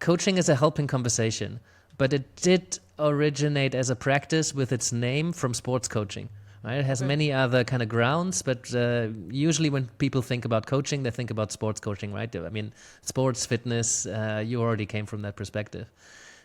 coaching is a helping conversation, but it did originate as a practice with its name from sports coaching. Right? It has many other kind of grounds, but usually when people think about coaching, they think about sports coaching, right? I mean, sports, fitness, you already came from that perspective.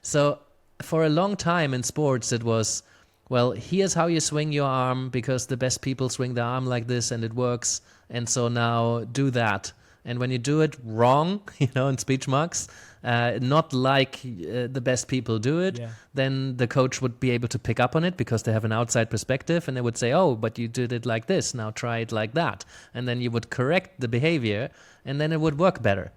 So for a long time in sports, it was, well, here's how you swing your arm because the best people swing their arm like this and it works. And so now do that. And when you do it wrong, in speech marks, not like the best people do it, then the coach would be able to pick up on it because they have an outside perspective and they would say, oh, but you did it like this, now try it like that. And then you would correct the behavior and then it would work better.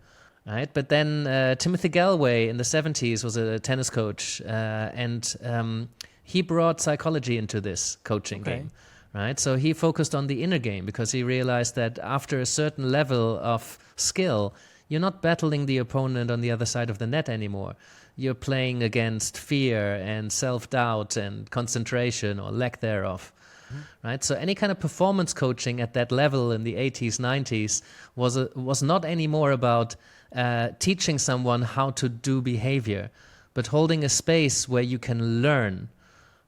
Right? But then Timothy Gallwey in the 70s was a tennis coach and he brought psychology into this coaching game. Right, so he focused on the inner game because he realized that after a certain level of skill, you're not battling the opponent on the other side of the net anymore. You're playing against fear and self-doubt and concentration or lack thereof. Right, so any kind of performance coaching at that level in the 80s, 90s was not anymore about teaching someone how to do behavior, but holding a space where you can learn.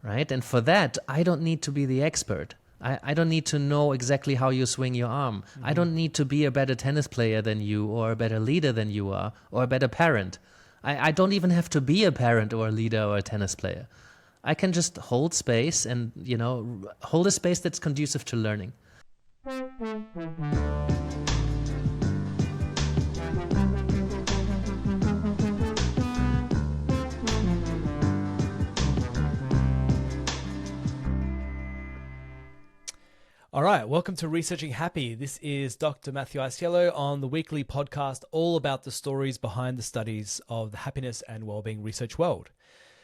Right? And for that, I don't need to be the expert. I don't need to know exactly how you swing your arm. I don't need to be a better tennis player than you or a better leader than you are or a better parent. I don't even have to be a parent or a leader or a tennis player. I can just hold space and, hold a space that's conducive to learning. All right, welcome to Researching Happy. This is Dr. Matthew Iasiello on the weekly podcast all about the stories behind the studies of the happiness and wellbeing research world.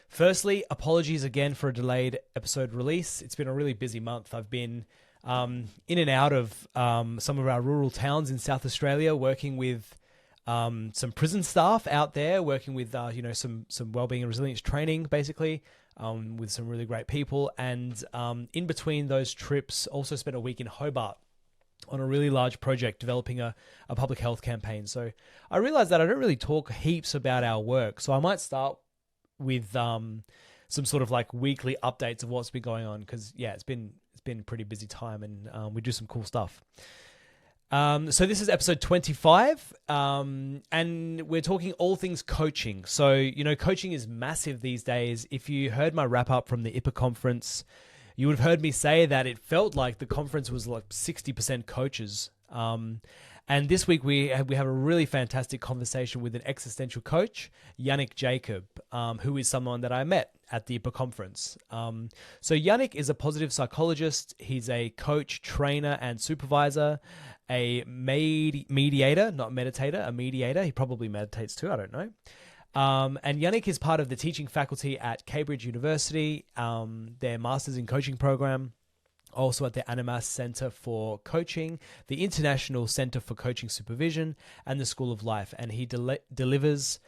Firstly, apologies again for a delayed episode release. It's been a really busy month. I've been in and out of some of our rural towns in South Australia, working with some prison staff out there, working with some wellbeing and resilience training, basically. With some really great people. And in between those trips, also spent a week in Hobart on a really large project developing a public health campaign. So I realized that I don't really talk heaps about our work. So I might start with some sort of like weekly updates of what's been going on because, it's been a pretty busy time and we do some cool stuff. So this is episode 25, and we're talking all things coaching. So, coaching is massive these days. If you heard my wrap up from the IPPA conference, you would have heard me say that it felt like the conference was like 60% coaches. And this week we have a really fantastic conversation with an existential coach, Yannick Jacob, who is someone that I met at the IPPA conference. So Yannick is a positive psychologist. He's a coach, trainer, and supervisor, a mediator, not meditator, a mediator. He probably meditates too, I don't know. And Yannick is part of the teaching faculty at Cambridge University, their Masters in Coaching program, also at the Animas Centre for Coaching, the International Centre for Coaching Supervision, and the School of Life. And he delivers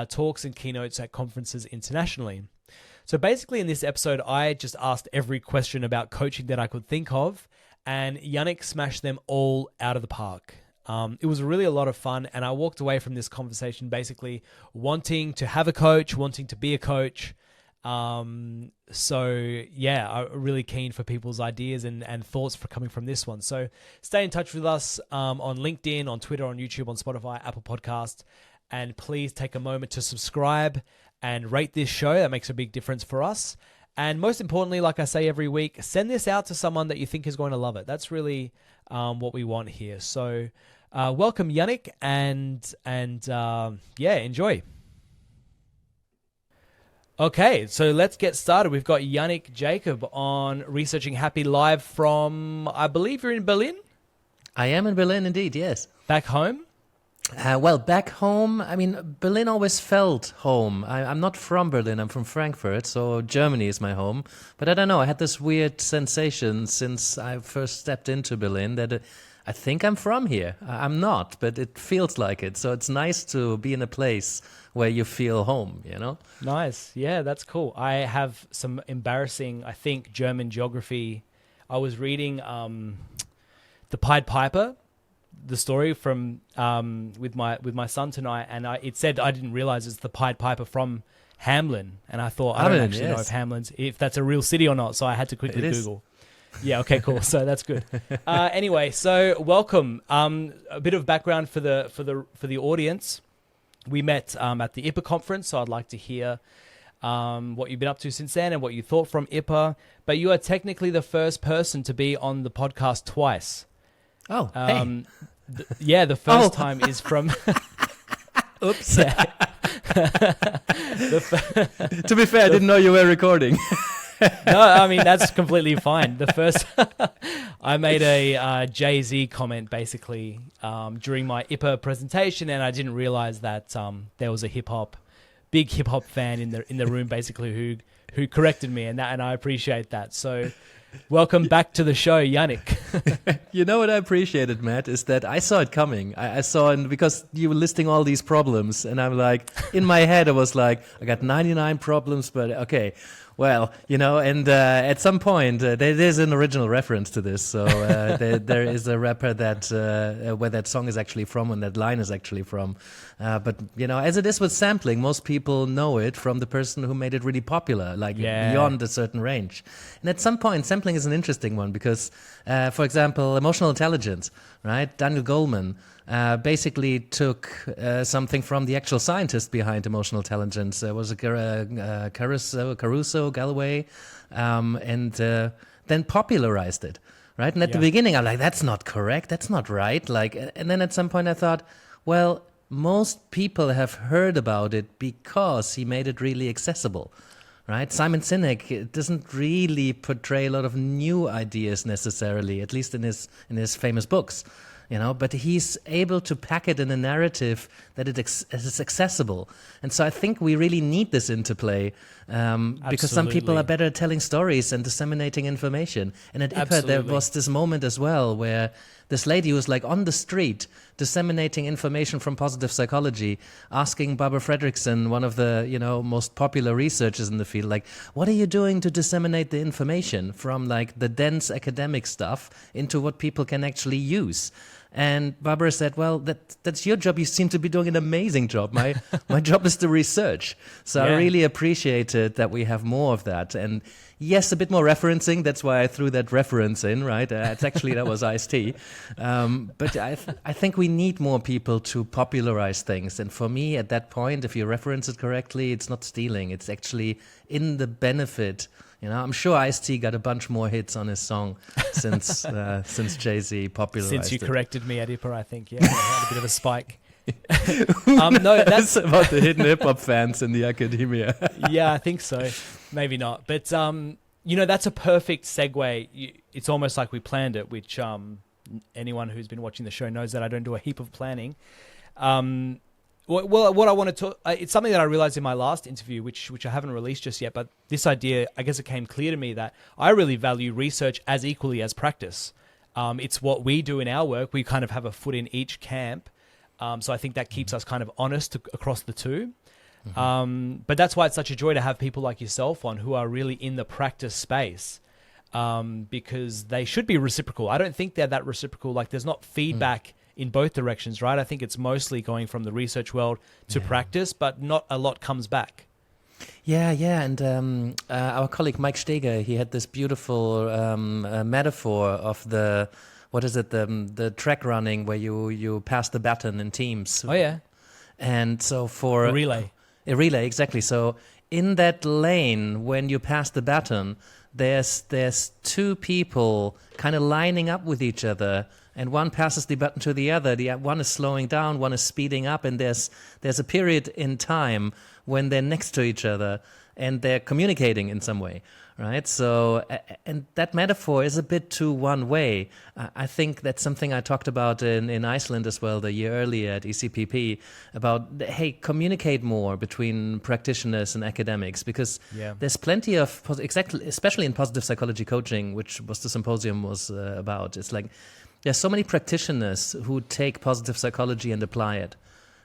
talks and keynotes at conferences internationally. So basically in this episode, I just asked every question about coaching that I could think of, and Yannick smashed them all out of the park. It was really a lot of fun, and I walked away from this conversation basically wanting to have a coach, wanting to be a coach. I'm really keen for people's ideas and thoughts for coming from this one. So stay in touch with us on LinkedIn, on Twitter, on YouTube, on Spotify, Apple Podcast, and please take a moment to subscribe and rate this show. That makes a big difference for us. And most importantly, like I say every week, send this out to someone that you think is going to love it. That's really what we want here. So welcome, Yannick, and enjoy. Okay, so let's get started. We've got Yannick Jacob on Researching Happy live from, I believe you're in Berlin? I am in Berlin indeed, yes. Back home? Back home, Berlin always felt home. I'm not from Berlin, I'm from Frankfurt, so Germany is my home. But I don't know, I had this weird sensation since I first stepped into Berlin that I think I'm from here. I'm not, but it feels like it. So it's nice to be in a place where you feel home, Nice. Yeah, that's cool. I have some embarrassing, I think, German geography. I was reading The Pied Piper the story from with my son tonight, and it said I didn't realize it's the Pied Piper from Hamlin, and I thought I don't actually know if that's a real city or not, so I had to quickly Google. Yeah, okay, cool. So that's good. Anyway, so welcome. A bit of background for the audience. We met at the IPPA conference, so I'd like to hear what you've been up to since then and what you thought from IPPA. But you are technically the first person to be on the podcast twice. Oh, hey. The first time is from... Oops. To be fair, I didn't know you were recording. No, I mean, that's completely fine. The first... I made a Jay-Z comment, basically, during my IPPA presentation, and I didn't realize that there was a big hip-hop fan in the room, basically, who corrected me, and I appreciate that. So... Welcome back to the show, Yannick. You know what I appreciated, Matt, is that I saw it coming. I saw it because you were listing all these problems, and I'm like, in my head, I was like, I got 99 problems, but okay. Well, and at some point, there's an original reference to this. So there is a rapper that where that song is actually from and that line is actually from. But, as it is with sampling, most people know it from the person who made it really popular, beyond a certain range. And at some point, sampling is an interesting one because, for example, emotional intelligence, right? Daniel Goleman basically took something from the actual scientist behind emotional intelligence. It was Caruso, Galloway, and then popularized it, right? And at the beginning, I'm like, that's not correct, that's not right. And then at some point I thought, well, most people have heard about it because he made it really accessible, right? Simon Sinek doesn't really portray a lot of new ideas necessarily, at least in his famous books. But he's able to pack it in a narrative that is accessible. And so I think we really need this interplay because some people are better at telling stories and disseminating information. And at IPPA, there was this moment as well where this lady was on the street disseminating information from positive psychology, asking Barbara Fredrickson, one of the most popular researchers in the field, what are you doing to disseminate the information from the dense academic stuff into what people can actually use? And Barbara said, well, that's your job. You seem to be doing an amazing job. My job is to research. So I really appreciated that we have more of that. And yes, a bit more referencing. That's why I threw that reference in, right? That was Ice-T. But I think we need more people to popularize things. And for me, at that point, if you reference it correctly, it's not stealing. It's actually in the benefit. I'm sure Ice-T got a bunch more hits on his song since Jay-Z popularized it. Since you corrected me at IPPA, I think, I had a bit of a spike. No, that's about the hidden hip-hop fans in the academia. Yeah, I think so. Maybe not. But, that's a perfect segue. It's almost like we planned it, which anyone who's been watching the show knows that I don't do a heap of planning. Well, what I want to talk, it's something that I realized in my last interview, which I haven't released just yet, but this idea, I guess it came clear to me that I really value research as equally as practice. It's what we do in our work. We kind of have a foot in each camp. So I think that keeps us kind of honest across the two. Mm-hmm. But that's why it's such a joy to have people like yourself on who are really in the practice space, because they should be reciprocal. I don't think they're that reciprocal. There's not feedback in both directions, right? I think it's mostly going from the research world to practice, but not a lot comes back. Yeah. And our colleague Mike Steger, he had this beautiful metaphor of the track running where you pass the baton in teams. Oh, yeah. And so for... A relay, exactly. So in that lane, when you pass the baton, there's two people kind of lining up with each other, and one passes the baton to the other. The one is slowing down, one is speeding up, and there's a period in time when they're next to each other and they're communicating in some way, right? So, and that metaphor is a bit too one way. I think that's something I talked about in Iceland as well the year earlier at ECPP about, hey, communicate more between practitioners and academics, because there's plenty of, especially in positive psychology coaching, which was the symposium was about. It's there's so many practitioners who take positive psychology and apply it.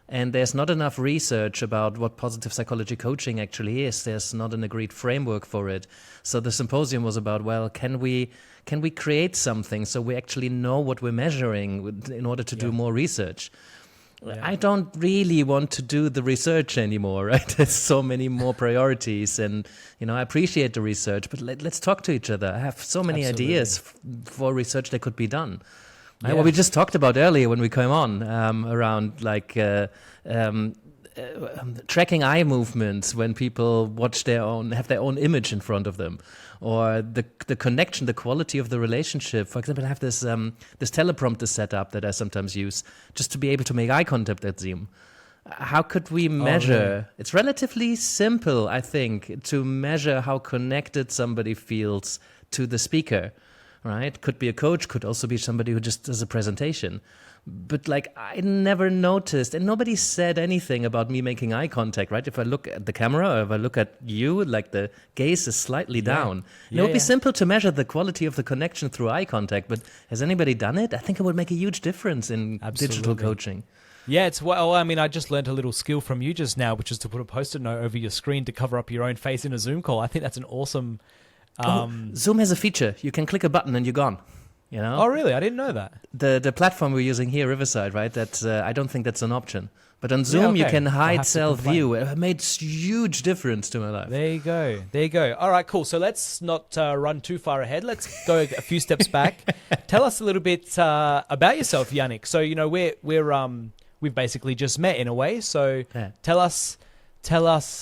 And there's not enough research about what positive psychology coaching actually is. There's not an agreed framework for it. So the symposium was about, well, can we create something so we actually know what we're measuring in order to do more research? Yeah. I don't really want to do the research anymore, right? There's so many more priorities, and I appreciate the research, but let's talk to each other. I have so many ideas for research that could be done. Yeah. What we just talked about earlier when we came on around tracking eye movements when people have their own image in front of them, or the connection, the quality of the relationship. For example, I have this teleprompter set up that I sometimes use just to be able to make eye contact at Zoom. How could we measure? It's relatively simple, I think, to measure how connected somebody feels to the speaker. Right? Could be a coach, could also be somebody who just does a presentation. But I never noticed, and nobody said anything about me making eye contact, right? If I look at the camera or if I look at you, the gaze is slightly down. It would be simple to measure the quality of the connection through eye contact, but has anybody done it? I think it would make a huge difference in digital coaching. Yeah, I just learned a little skill from you just now, which is to put a Post-it note over your screen to cover up your own face in a Zoom call. I think that's an awesome... Zoom has a feature. You can click a button and you're gone. Oh, really? I didn't know that. The platform we're using here, Riverside, right? That's I don't think that's an option. But on Zoom, you can hide self-view. It made huge difference to my life. There you go. All right, cool. So let's not run too far ahead. Let's go a few steps back. Tell us a little bit about yourself, Yannick. So we've basically just met in a way. So tell us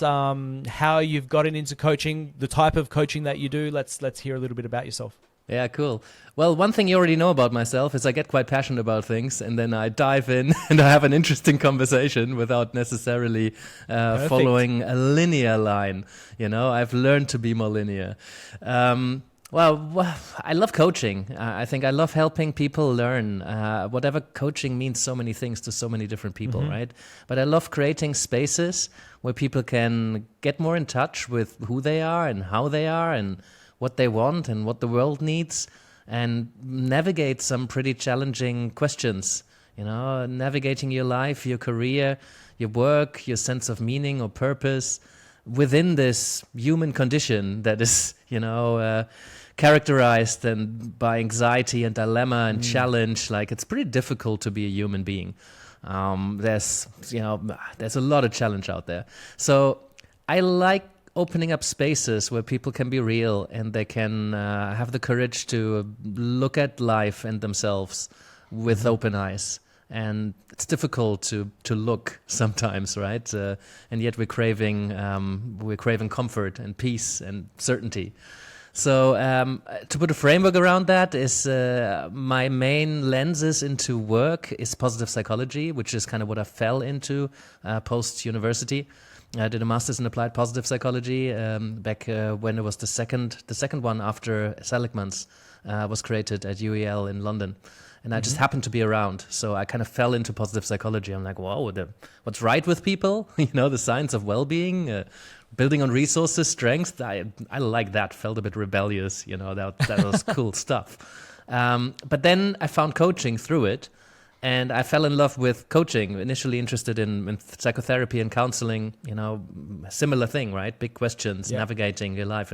how you've gotten into coaching, the type of coaching that you do. Let's hear a little bit about yourself. Yeah, cool. Well, one thing you already know about myself is I get quite passionate about things, and then I dive in and I have an interesting conversation without necessarily following a linear line. I've learned to be more linear. Well, I love coaching. I think I love helping people learn. Whatever coaching means so many things to so many different people, right? But I love creating spaces where people can get more in touch with who they are and how they are and what they want and what the world needs, and navigate some pretty challenging questions. Navigating your life, your career, your work, your sense of meaning or purpose within this human condition that is, characterized and by anxiety and dilemma and challenge. It's pretty difficult to be a human being. There's a lot of challenge out there. So I like opening up spaces where people can be real and they can have the courage to look at life and themselves with open eyes. And it's difficult to look sometimes, right? And yet we're craving comfort and peace and certainty. So to put a framework around that is my main lenses into work is positive psychology, which is kind of what I fell into post-university. I did a master's in applied positive psychology back when it was the second one after Seligman's was created at UEL in London. And I just happened to be around. So I kind of fell into positive psychology. I'm like, whoa, what's right with people? The science of well-being, building on resources, strength. I like that. Felt a bit rebellious. That was cool stuff. But then I found coaching through it. And I fell in love with coaching, initially interested in psychotherapy and counseling, similar thing, right? Big questions, navigating your life.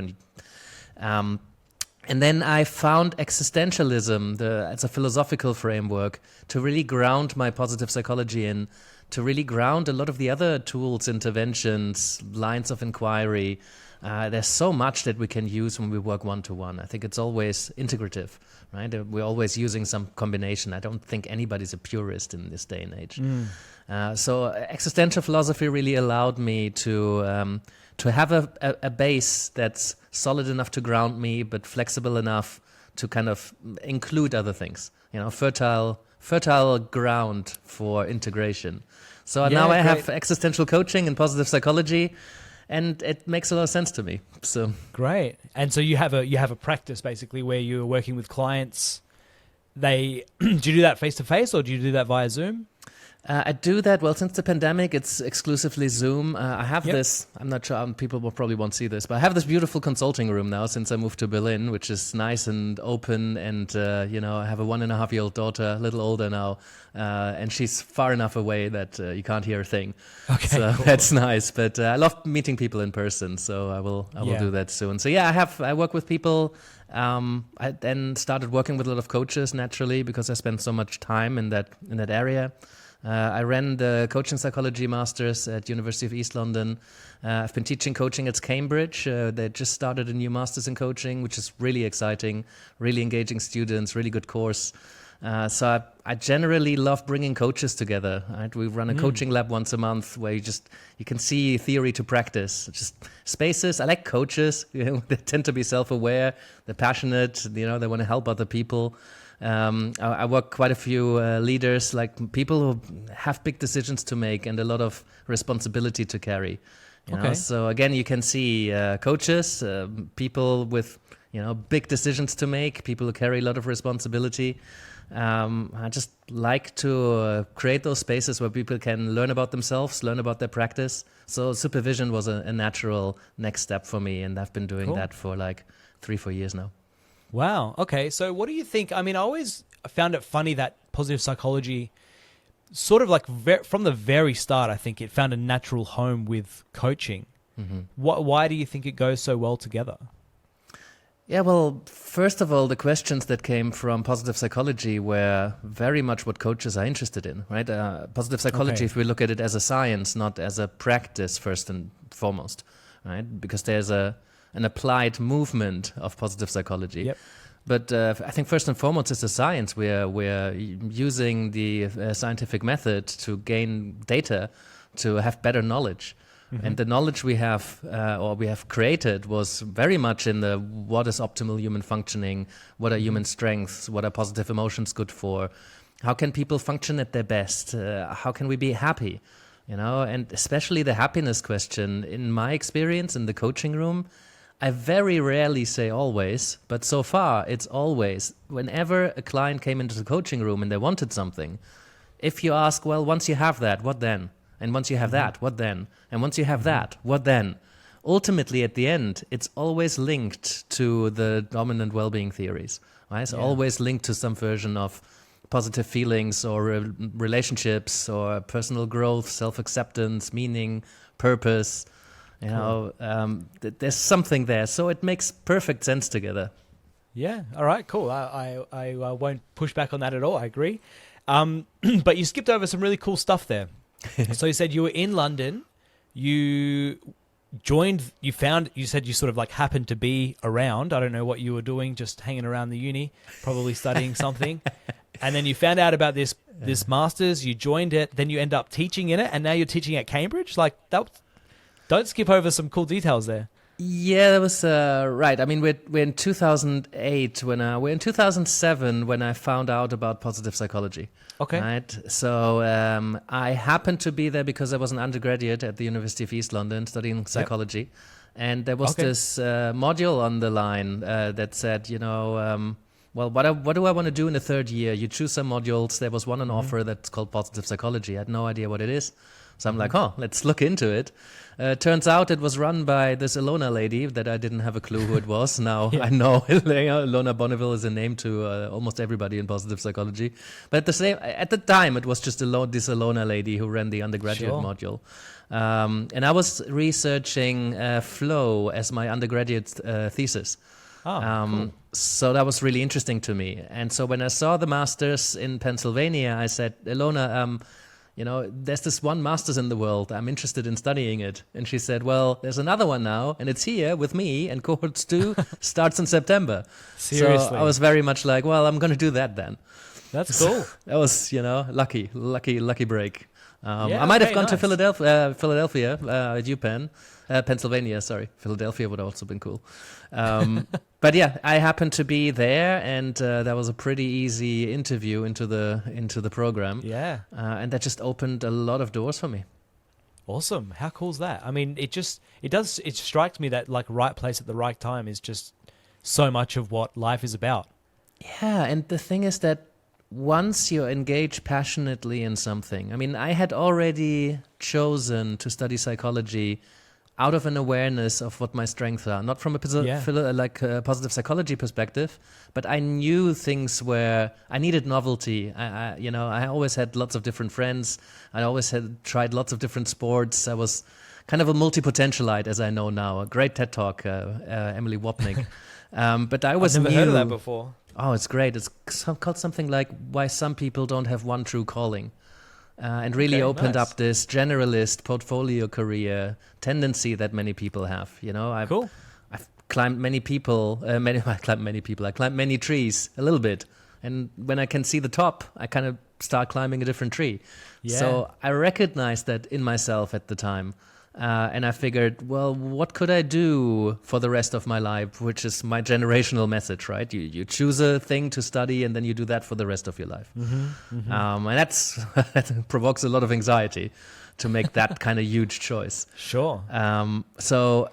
And then I found existentialism as a philosophical framework to really ground my positive psychology in, to really ground a lot of the other tools, interventions, lines of inquiry. There's so much that we can use when we work one-to-one. I think it's always integrative, right? We're always using some combination. I don't think anybody's a purist in this day and age. So existential philosophy really allowed me to have a base that's solid enough to ground me, but flexible enough to kind of include other things. Fertile ground for integration. So now I have existential coaching and positive psychology. And it makes a lot of sense to me. So great. And so you have a practice basically where you're working with clients. Do you do that face to face or do you do that via Zoom? I do that. Well, since the pandemic, it's exclusively Zoom. I have Yep. this, I'm not sure, people will probably won't see this, but I have this beautiful consulting room now since I moved to Berlin, which is nice and open. And, I have a 1.5-year-old daughter, a little older now, and she's far enough away that you can't hear a thing. Okay, So cool. that's nice. But I love meeting people in person, so I will do that soon. So yeah, I work with people. I then started working with a lot of coaches naturally because I spent so much time in that area. I ran the coaching psychology masters at University of East London. I've been teaching coaching at Cambridge. They just started a new masters in coaching, which is really exciting, really engaging students, really good course. So I generally love bringing coaches together. Right? We run a coaching lab once a month where you can see theory to practice. Just spaces. I like coaches. They tend to be self-aware. They're passionate. They want to help other people. I work quite a few leaders, like people who have big decisions to make and a lot of responsibility to carry. You know? So again, you can see coaches, people with big decisions to make, people who carry a lot of responsibility. I just like to create those spaces where people can learn about themselves, learn about their practice. So supervision was a natural next step for me, and I've been doing that for like 3-4 years now. Wow. Okay. So what do you think? I mean, I always found it funny that positive psychology sort of like from the very start, I think it found a natural home with coaching. Mm-hmm. Why do you think it goes so well together? Yeah, well, first of all, the questions that came from positive psychology were very much what coaches are interested in, right? Positive psychology, if we look at it as a science, not as a practice first and foremost, right? Because there's an applied movement of positive psychology. Yep. But I think first and foremost it's a science. We're using the scientific method to gain data to have better knowledge. Mm-hmm. And the knowledge we have created was very much in the what is optimal human functioning, what are human strengths, what are positive emotions good for, how can people function at their best, how can we be happy, and especially the happiness question. In my experience in the coaching room, I very rarely say always, but so far it's always. Whenever a client came into the coaching room and they wanted something, if you ask, well, once you have that, what then? And once you have that, what then? And once you have that, what then? Ultimately, at the end, it's always linked to the dominant well-being theories. Right? It's always linked to some version of positive feelings or relationships or personal growth, self-acceptance, meaning, purpose. There's something there. So it makes perfect sense together. Yeah. All right, cool. I won't push back on that at all. I agree. But you skipped over some really cool stuff there. So you said you were in London, you said you sort of like happened to be around. I don't know what you were doing, just hanging around the uni, probably studying something. And then you found out about this master's, you joined it, then you end up teaching in it, and now you're teaching at Cambridge? Like, don't skip over some cool details there. Yeah, that was right. I mean, we're in 2008 we're in 2007 when I found out about positive psychology. Okay. Right. So I happened to be there because I was an undergraduate at the University of East London studying psychology, and there was this module on the line that said, well, what do I want to do in the third year? You choose some modules. There was one on offer that's called positive psychology. I had no idea what it is. So I'm like, let's look into it. Turns out it was run by this Ilona lady that I didn't have a clue who it was. Now I know Ilona Bonneville is a name to almost everybody in positive psychology. But at the time, it was just this Ilona lady who ran the undergraduate module. And I was researching flow as my undergraduate thesis. Cool. So that was really interesting to me. And so when I saw the masters in Pennsylvania, I said, Ilona, there's this one master's in the world. I'm interested in studying it. And she said, well, there's another one now, and it's here with me, and cohorts 2 starts in September. Seriously? So I was very much like, well, I'm going to do that then. That's cool. That was, lucky break. I might have gone to Philadelphia at UPenn. Pennsylvania, sorry. Philadelphia would have also been cool. But yeah, I happened to be there, and that was a pretty easy interview into the program. Yeah. And that just opened a lot of doors for me. Awesome. How cool is that? I mean, it strikes me that like right place at the right time is just so much of what life is about. Yeah, and the thing is that once you engage passionately in something, I mean, I had already chosen to study psychology out of an awareness of what my strengths are, not from a positive psychology perspective, but I knew things where I needed novelty. I always had lots of different friends. I always had tried lots of different sports. I was kind of a multi-potentialite, as I know now. A great TED Talk, Emily Wapnick. But I was I've never heard of that before. Oh, it's great. It's called something like Why Some People Don't Have One True Calling. And really opened up this generalist portfolio career tendency that many people have. I've climbed many I climbed many trees a little bit. And when I can see the top, I kind of start climbing a different tree. Yeah. So I recognized that in myself at the time. And I figured, well, what could I do for the rest of my life, which is my generational message, right? You choose a thing to study and then you do that for the rest of your life. And that provokes a lot of anxiety to make that kind of huge choice. Sure. So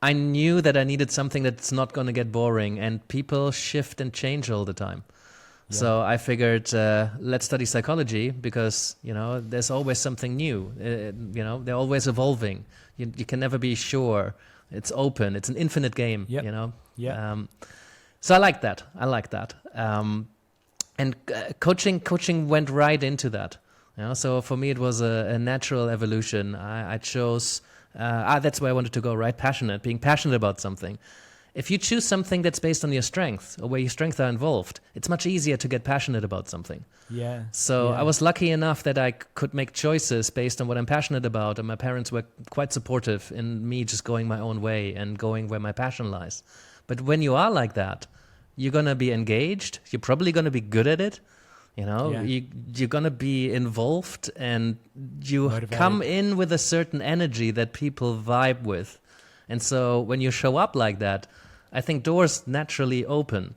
I knew that I needed something that's not going to get boring, and people shift and change all the time. Yeah. So I figured, let's study psychology because, there's always something new. They're always evolving. You can never be sure. It's open. It's an infinite game, Yeah. So I like that. And coaching went right into that. So for me, it was a natural evolution. I chose, that's where I wanted to go, right? Being passionate about something. If you choose something that's based on your strengths or where your strengths are involved, it's much easier to get passionate about something. Yeah. So I was lucky enough that I could make choices based on what I'm passionate about, and my parents were quite supportive in me just going my own way and going where my passion lies. But when you are like that, you're going to be engaged. You're probably going to be good at it. You're going to be involved, and you Motivated. Come in with a certain energy that people vibe with. And so when you show up like that, I think doors naturally open.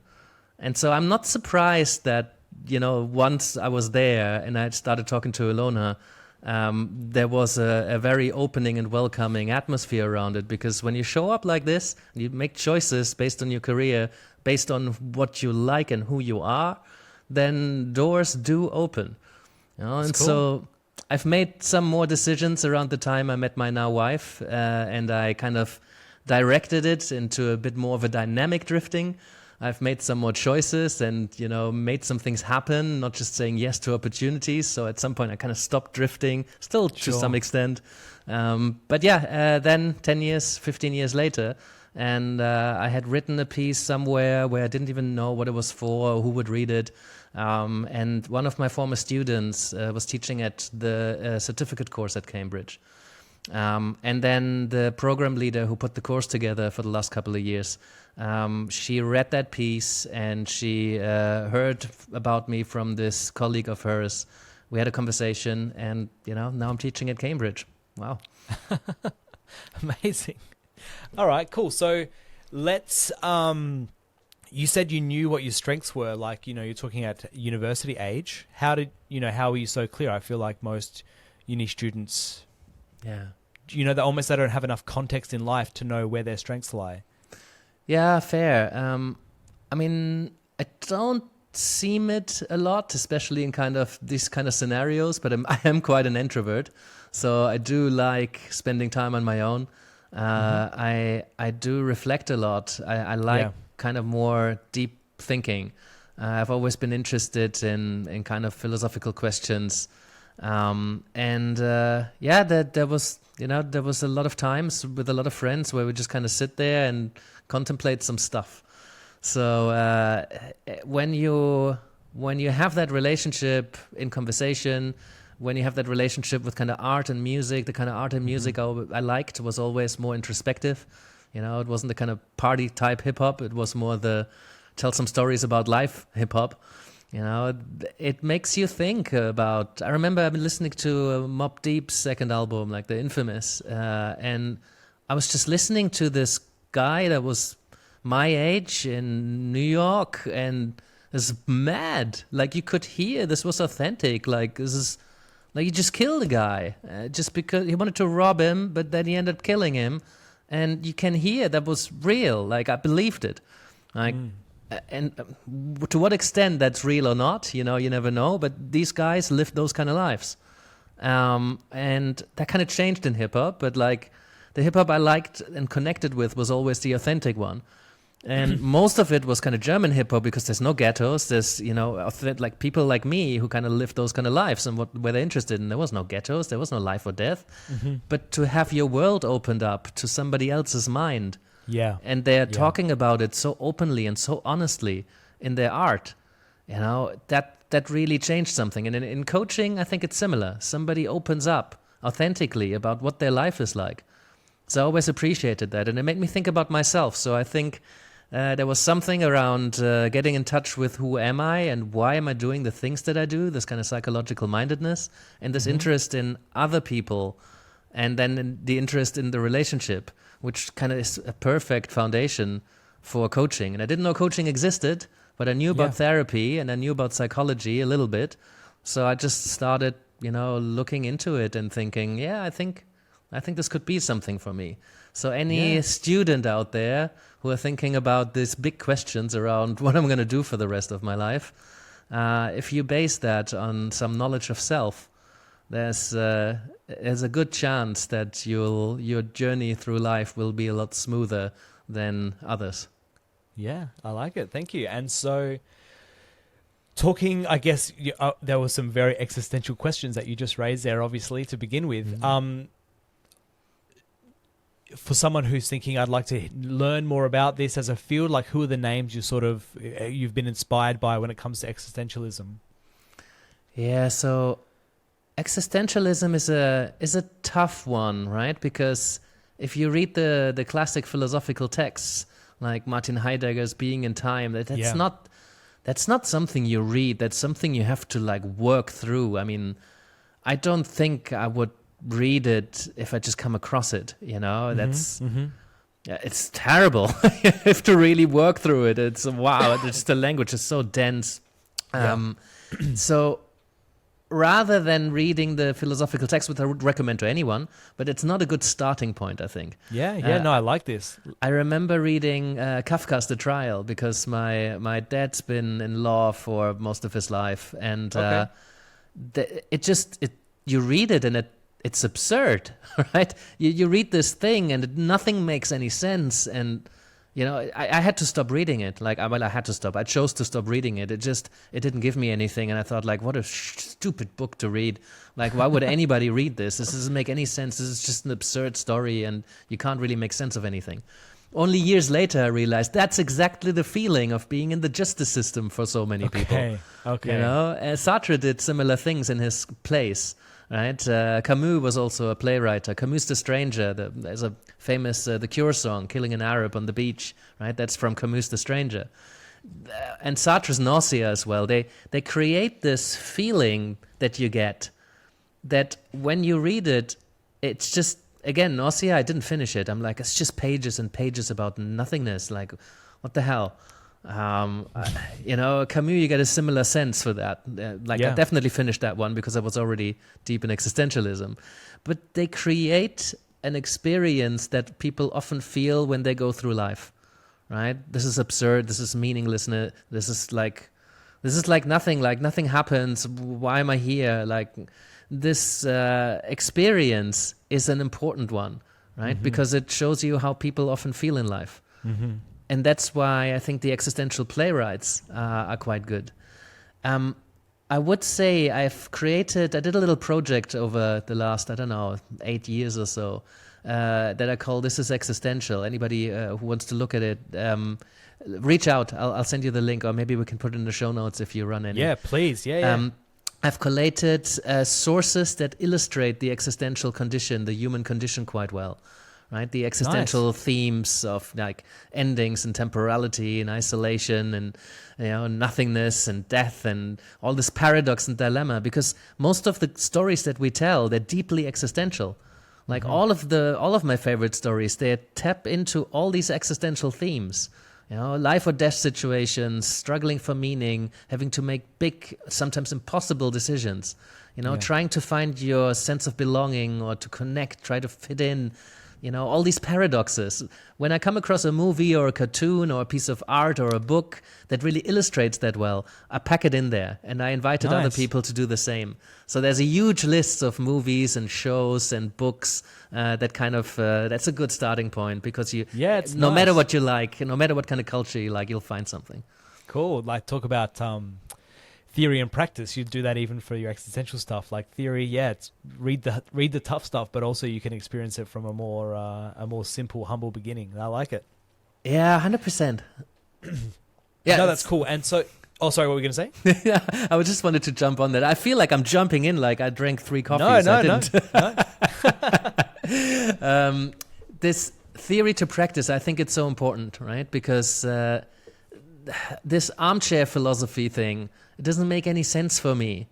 And so I'm not surprised that, once I was there and I started talking to Ilona, there was a very opening and welcoming atmosphere around it. Because when you show up like this, you make choices based on your career, based on what you like and who you are, then doors do open. And cool. So I've made some more decisions around the time I met my now wife, and I kind of directed it into a bit more of a dynamic drifting. I've made some more choices and, made some things happen, not just saying yes to opportunities. So at some point I kind of stopped drifting, still to some extent. But then 10 years, 15 years later, and I had written a piece somewhere where I didn't even know what it was for or who would read it. And one of my former students was teaching at the certificate course at Cambridge. And then the program leader who put the course together for the last couple of years, she read that piece and she heard about me from this colleague of hers. We had a conversation and, now I'm teaching at Cambridge. Wow. Amazing. All right, cool. So let's, you said you knew what your strengths were, like, you're talking at university age. How were you so clear? I feel like most uni students, they don't have enough context in life to know where their strengths lie. Yeah, fair. I don't seem it a lot, especially in kind of these kind of scenarios, but I am quite an introvert. So I do like spending time on my own. I do reflect a lot. I like kind of more deep thinking. I've always been interested in kind of philosophical questions. There was a lot of times with a lot of friends where we just kind of sit there and contemplate some stuff. So when you have that relationship in conversation, when you have that relationship with kind of art and music, the kind of art and music I liked was always more introspective. It wasn't the kind of party type hip hop. It was more the tell some stories about life hip hop. It makes you think about. I remember I've been listening to Mobb Deep's second album, like the Infamous, and I was just listening to this guy that was my age in New York, and it was mad. Like you could hear this was authentic. Like this is like he just killed a guy just because he wanted to rob him, but then he ended up killing him, and you can hear that was real. Like I believed it. Like. to what extent that's real or not, you never know. But these guys lived those kind of lives, and that kind of changed in hip hop. But like the hip hop I liked and connected with was always the authentic one. And most of it was kind of German hip hop because there's no ghettos. There's, like people like me who kind of live those kind of lives and what were they interested in. There was no ghettos. There was no life or death. But to have your world opened up to somebody else's mind. Yeah. And they're talking about it so openly and so honestly in their art, that really changed something. And in coaching, I think it's similar. Somebody opens up authentically about what their life is like. So I always appreciated that. And it made me think about myself. So I think there was something around getting in touch with who am I and why am I doing the things that I do, this kind of psychological mindedness and this interest in other people, and then the interest in the relationship, which kind of is a perfect foundation for coaching. And I didn't know coaching existed, but I knew about therapy and I knew about psychology a little bit. So I just started, looking into it and thinking, I think this could be something for me. So any student out there who are thinking about these big questions around what I'm going to do for the rest of my life, if you base that on some knowledge of self, there's a good chance that your journey through life will be a lot smoother than others. Yeah, I like it. Thank you. And so talking, I guess there were some very existential questions that you just raised there, obviously, to begin with. For someone who's thinking, I'd like to learn more about this as a field, like who are the names you've been inspired by when it comes to existentialism? Yeah, so existentialism is a tough one, right? Because if you read the classic philosophical texts, like Martin Heidegger's Being in Time, that's not something you read. That's something you have to like work through. I mean, I don't think I would read it if I just come across it, that's it's terrible. You have to really work through it. It's the language is so dense. So rather than reading the philosophical text, which I would recommend to anyone, but it's not a good starting point, I think. No, I like this. I remember reading Kafka's The Trial because my dad's been in law for most of his life, and you read it and it's absurd, right? You read this thing and nothing makes any sense. And, I had to stop reading it. I had to stop. I chose to stop reading it. It didn't give me anything. And I thought, what a stupid book to read. Why would anybody read this? This doesn't make any sense. This is just an absurd story and you can't really make sense of anything. Only years later, I realized that's exactly the feeling of being in the justice system for so many people. Sartre did similar things in his plays. Right, Camus was also a playwright. Camus' The Stranger. There's a famous The Cure song, "Killing an Arab on the Beach." Right, that's from Camus' The Stranger. And Sartre's Nausea as well. They create this feeling that you get, that when you read it, it's just, again, Nausea. I didn't finish it. I'm like, it's just pages and pages about nothingness. Like, what the hell? Camus, you get a similar sense for that. I definitely finished that one because I was already deep in existentialism. But they create an experience that people often feel when they go through life, right? This is absurd. This is meaningless. This is like nothing. Like nothing happens. Why am I here? Like this experience is an important one, right? Because it shows you how people often feel in life. And that's why I think the existential playwrights are quite good. I would say I did a little project over the last, 8 years or so, that I call This is Existential. Anybody who wants to look at it, reach out. I'll send you the link, or maybe we can put it in the show notes if you run any. Yeah, please. I've collated sources that illustrate the existential condition, the human condition, quite well. Right, the existential themes of like endings and temporality and isolation and nothingness and death and all this paradox and dilemma. Because most of the stories that we tell, they're deeply existential. Like all of my favorite stories, they tap into all these existential themes. Life or death situations, struggling for meaning, having to make big, sometimes impossible decisions. Trying to find your sense of belonging or to connect, try to fit in. all these paradoxes. When I come across a movie or a cartoon or a piece of art or a book that really illustrates that well, I pack it in there and I invited other people to do the same. So there's a huge list of movies and shows and books that kind of, that's a good starting point, because no matter what you like, no matter what kind of culture you like, you'll find something. Cool. Like, talk about theory and practice. You do that even for your existential stuff. Like theory, it's read the tough stuff, but also you can experience it from a more simple, humble beginning. I like it. Yeah, 100%. Yeah, no, that's cool. And so, sorry, what were we going to say? Yeah, I just wanted to jump on that. I feel like I'm jumping in, like I drank 3 coffees. No. This theory to practice, I think it's so important, right? Because this armchair philosophy thing, it doesn't make any sense for me.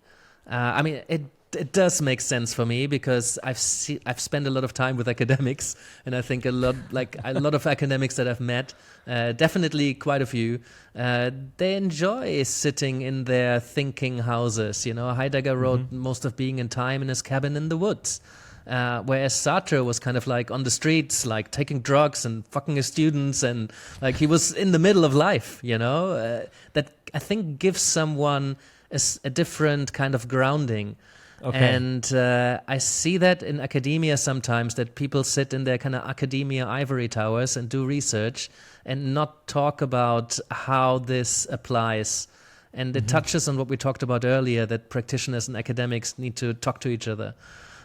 I mean, it does make sense for me because I've spent a lot of time with academics, and I think a lot of academics that I've met, definitely quite a few, they enjoy sitting in their thinking houses. Heidegger wrote most of Being and Time in his cabin in the woods. Whereas Sartre was kind of like on the streets, like taking drugs and fucking his students, and like he was in the middle of life, that I think gives someone a different kind of grounding. Okay. And I see that in academia sometimes, that people sit in their kind of academia ivory towers and do research and not talk about how this applies. And it touches on what we talked about earlier, that practitioners and academics need to talk to each other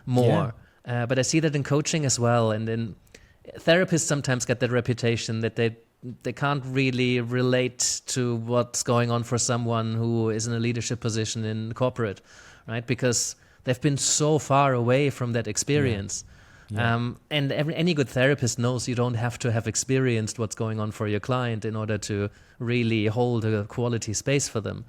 more. Yeah. But I see that in coaching as well. And then therapists sometimes get that reputation that they can't really relate to what's going on for someone who is in a leadership position in corporate, right? Because they've been so far away from that experience. Yeah. And any good therapist knows you don't have to have experienced what's going on for your client in order to really hold a quality space for them.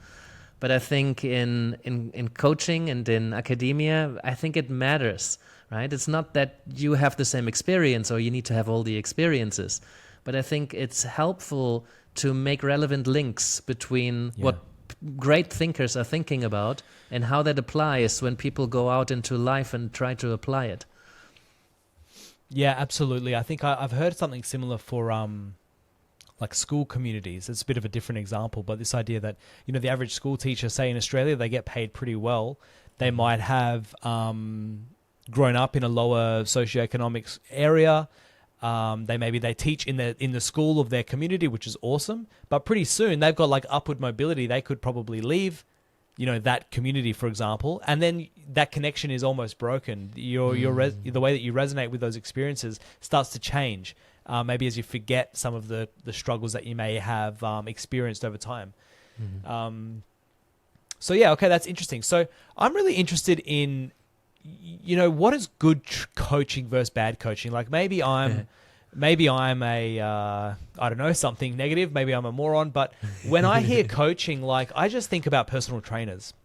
But I think in coaching and in academia, I think it matters, right? It's not that you have the same experience or you need to have all the experiences, but I think it's helpful to make relevant links between what great thinkers are thinking about and how that applies when people go out into life and try to apply it. Yeah, absolutely. I think I've heard something similar for like school communities. It's a bit of a different example, but this idea that, the average school teacher, say in Australia, they get paid pretty well. They might have grown up in a lower socioeconomic area. They teach in the school of their community, which is awesome. But pretty soon they've got like upward mobility. They could probably leave, that community, for example, and then that connection is almost broken. The way that you resonate with those experiences starts to change. Maybe as you forget some of the struggles that you may have experienced over time. So yeah, okay, that's interesting. So I'm really interested in, what is good coaching versus bad coaching? Like maybe I'm a, I don't know, something negative. Maybe I'm a moron. But when I hear coaching, like I just think about personal trainers,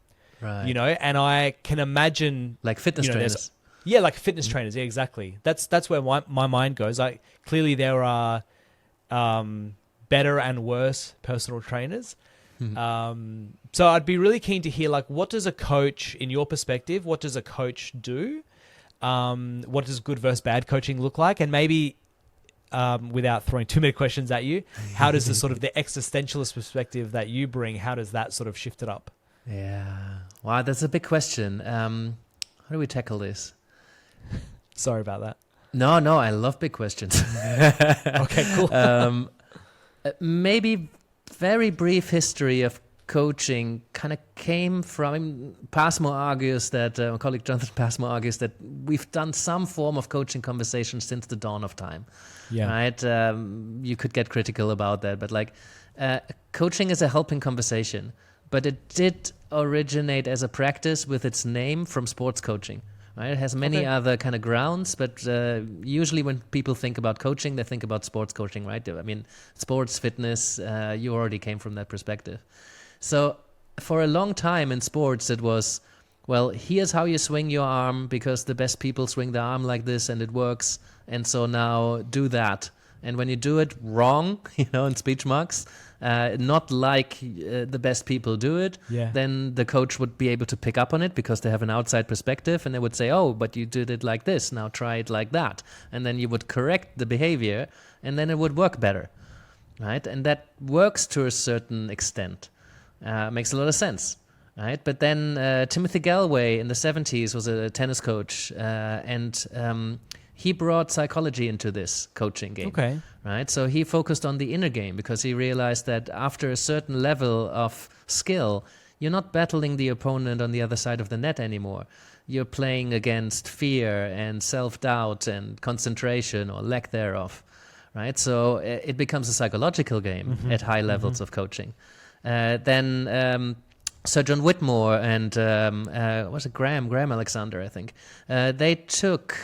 right? And I can imagine like fitness trainers. Yeah, like fitness trainers. Yeah, exactly. That's where my mind goes. Clearly there are better and worse personal trainers. So I'd be really keen to hear, like, what does a coach, in your perspective, what does a coach do? What does good versus bad coaching look like? And maybe, without throwing too many questions at you, how does the sort of the existentialist perspective that you bring, how does that sort of shift it up? Yeah. Wow, that's a big question. How do we tackle this? Sorry about that. No, I love big questions. Okay, cool. Maybe very brief history of coaching kind of came from, Passmore argues that, my colleague Jonathan Passmore argues that we've done some form of coaching conversation since the dawn of time. Yeah. Right? You could get critical about that, but coaching is a helping conversation, but it did originate as a practice with its name from sports coaching. Right? It has many other kind of grounds, but usually when people think about coaching, they think about sports coaching, right? I mean, sports, fitness, you already came from that perspective. So for a long time in sports, it was, well, here's how you swing your arm because the best people swing their arm like this and it works. And so now do that And when you do it wrong, in speech marks, not like the best people do it, then the coach would be able to pick up on it because they have an outside perspective, and they would say, oh, but you did it like this, now try it like that. And then you would correct the behavior, and then it would work better, right? And that works to a certain extent. Makes a lot of sense, right? But then Timothy Galway in the 70s was a tennis coach, and he brought psychology into this coaching game. Okay. Right? So he focused on the inner game because he realized that after a certain level of skill, you're not battling the opponent on the other side of the net anymore. You're playing against fear and self-doubt and concentration or lack thereof. Right? So it becomes a psychological game at high levels of coaching. Then Sir John Whitmore and Graham Alexander, I think, they took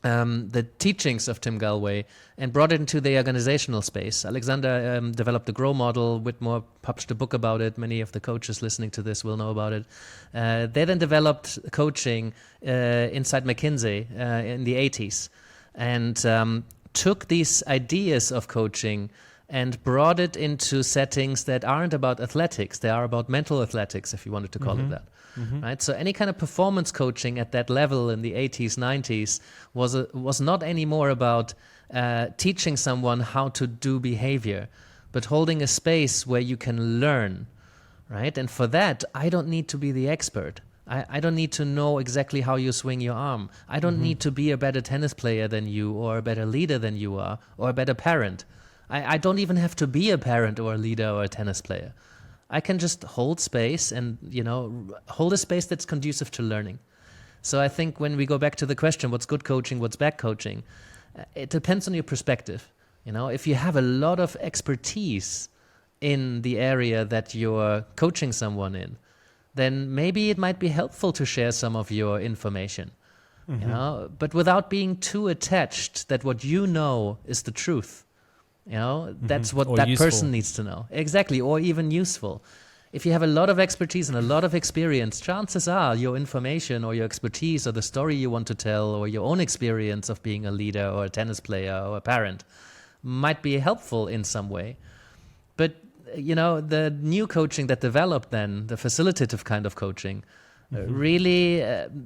the teachings of Tim Galway and brought it into the organizational space. Alexander developed the GROW model. Whitmore published a book about it. Many of the coaches listening to this will know about it. They then developed coaching inside McKinsey in the 80s and took these ideas of coaching and brought it into settings that aren't about athletics. They are about mental athletics, if you wanted to call it that. Right? So any kind of performance coaching at that level in the 80s, 90s was not anymore about teaching someone how to do behavior, but holding a space where you can learn. Right? And for that, I don't need to be the expert. I don't need to know exactly how you swing your arm. I don't need to be a better tennis player than you or a better leader than you are or a better parent. I don't even have to be a parent or a leader or a tennis player. I can just hold space and, hold a space that's conducive to learning. So I think when we go back to the question, what's good coaching, what's bad coaching, it depends on your perspective. If you have a lot of expertise in the area that you're coaching someone in, then maybe it might be helpful to share some of your information, but without being too attached that what you know is the truth. That's what that person needs to know. Exactly, or even useful. If you have a lot of expertise and a lot of experience, chances are your information or your expertise or the story you want to tell or your own experience of being a leader or a tennis player or a parent might be helpful in some way. But, the new coaching that developed then, the facilitative kind of coaching, really,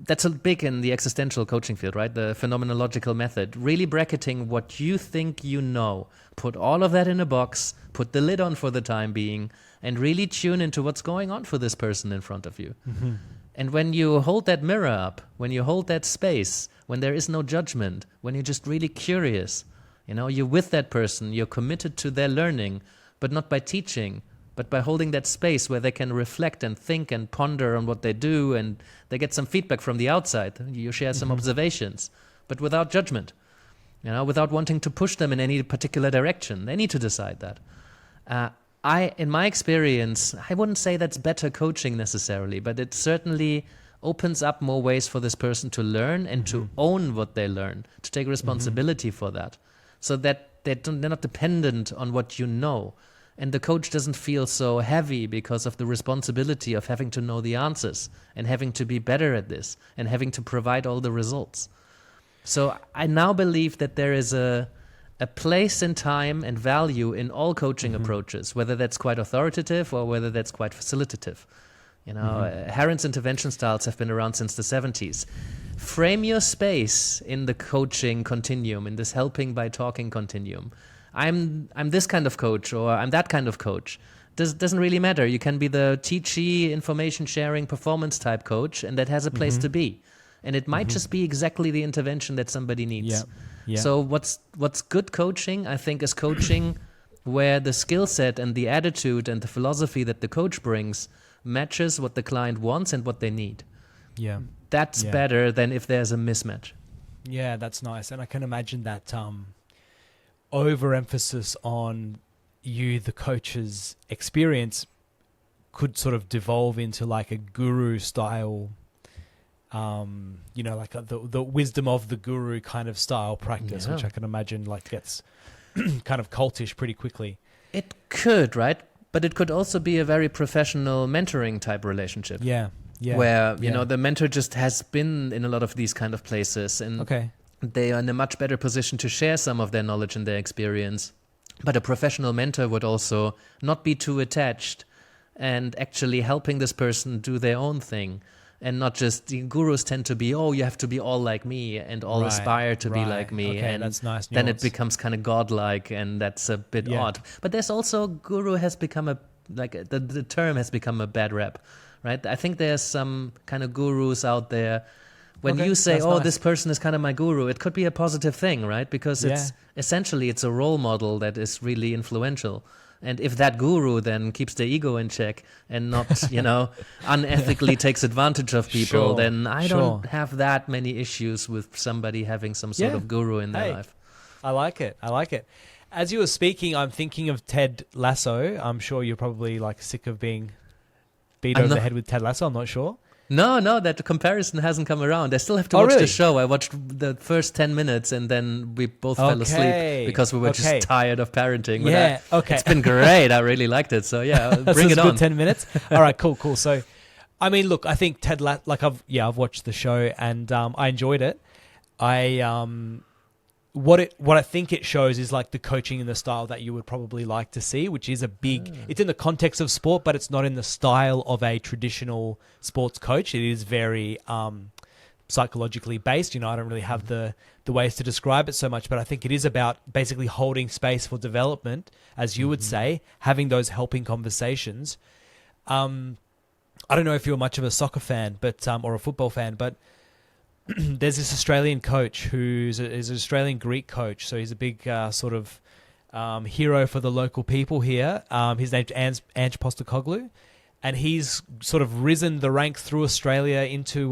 that's a big in the existential coaching field, right? The phenomenological method, really bracketing what you think you know, put all of that in a box, put the lid on for the time being, and really tune into what's going on for this person in front of you. And when you hold that mirror up, when you hold that space, when there is no judgment, when you're just really curious, you're with that person, you're committed to their learning, but not by teaching, but by holding that space where they can reflect and think and ponder on what they do, and they get some feedback from the outside. You share some observations, but without judgment, without wanting to push them in any particular direction. They need to decide that. In my experience, I wouldn't say that's better coaching necessarily, but it certainly opens up more ways for this person to learn and to own what they learn, to take responsibility for that, so that they're not dependent on what you know. And the coach doesn't feel so heavy because of the responsibility of having to know the answers and having to be better at this and having to provide all the results. So I now believe that there is a place and time and value in all coaching approaches, whether that's quite authoritative or whether that's quite facilitative. Heron's intervention styles have been around since the 70s. Frame your space in the coaching continuum, in this helping by talking continuum. I'm this kind of coach or I'm that kind of coach. Doesn't really matter. You can be the teachy, information sharing, performance type coach, and that has a place to be. And it might just be exactly the intervention that somebody needs. Yeah. So what's good coaching, I think, is coaching where the skill set and the attitude and the philosophy that the coach brings matches what the client wants and what they need. Yeah. That's better than if there's a mismatch. Yeah, that's nice. And I can imagine that overemphasis on you, the coach's experience, could sort of devolve into like a guru style, like the wisdom of the guru kind of style practice, which I can imagine like gets kind of cultish pretty quickly. It could, right? But it could also be a very professional mentoring type relationship. Yeah. Where, the mentor just has been in a lot of these kind of places and they are in a much better position to share some of their knowledge and their experience. But a professional mentor would also not be too attached and actually helping this person do their own thing. And not just, the gurus tend to be, oh, you have to be all like me and all aspire to be like me. Okay, and that's nice then nuance. it becomes kind of godlike, and that's a bit odd. But there's also, guru has become the term has become a bad rep, right? I think there's some kind of gurus out there. When you say, oh, this person is kind of my guru, it could be a positive thing, right? Because it's essentially, it's a role model that is really influential. And if that guru then keeps their ego in check and not, unethically takes advantage of people, then I don't have that many issues with somebody having some sort of guru in their life. I like it. As you were speaking, I'm thinking of Ted Lasso. I'm sure you're probably sick of being beat over the head with Ted Lasso. I'm not sure. No, that comparison hasn't come around. I still have to watch the show. I watched the first 10 minutes and then we both fell asleep because we were just tired of parenting. But it's been great. I really liked it. So bring it on. Good 10 minutes. All right, cool. So, I mean, look, I think Ted Lasso, I've watched the show and I enjoyed it. What I think it shows is the coaching in the style that you would probably like to see, which is it's in the context of sport, but it's not in the style of a traditional sports coach. It is very psychologically based. I don't really have the ways to describe it so much, but I think it is about basically holding space for development, as you would say, having those helping conversations. I don't know if you're much of a soccer fan, but or a football fan, but there's this Australian coach is an Australian Greek coach. So he's a big sort of hero for the local people here. His name's Ange Postecoglou, and he's sort of risen the ranks through Australia into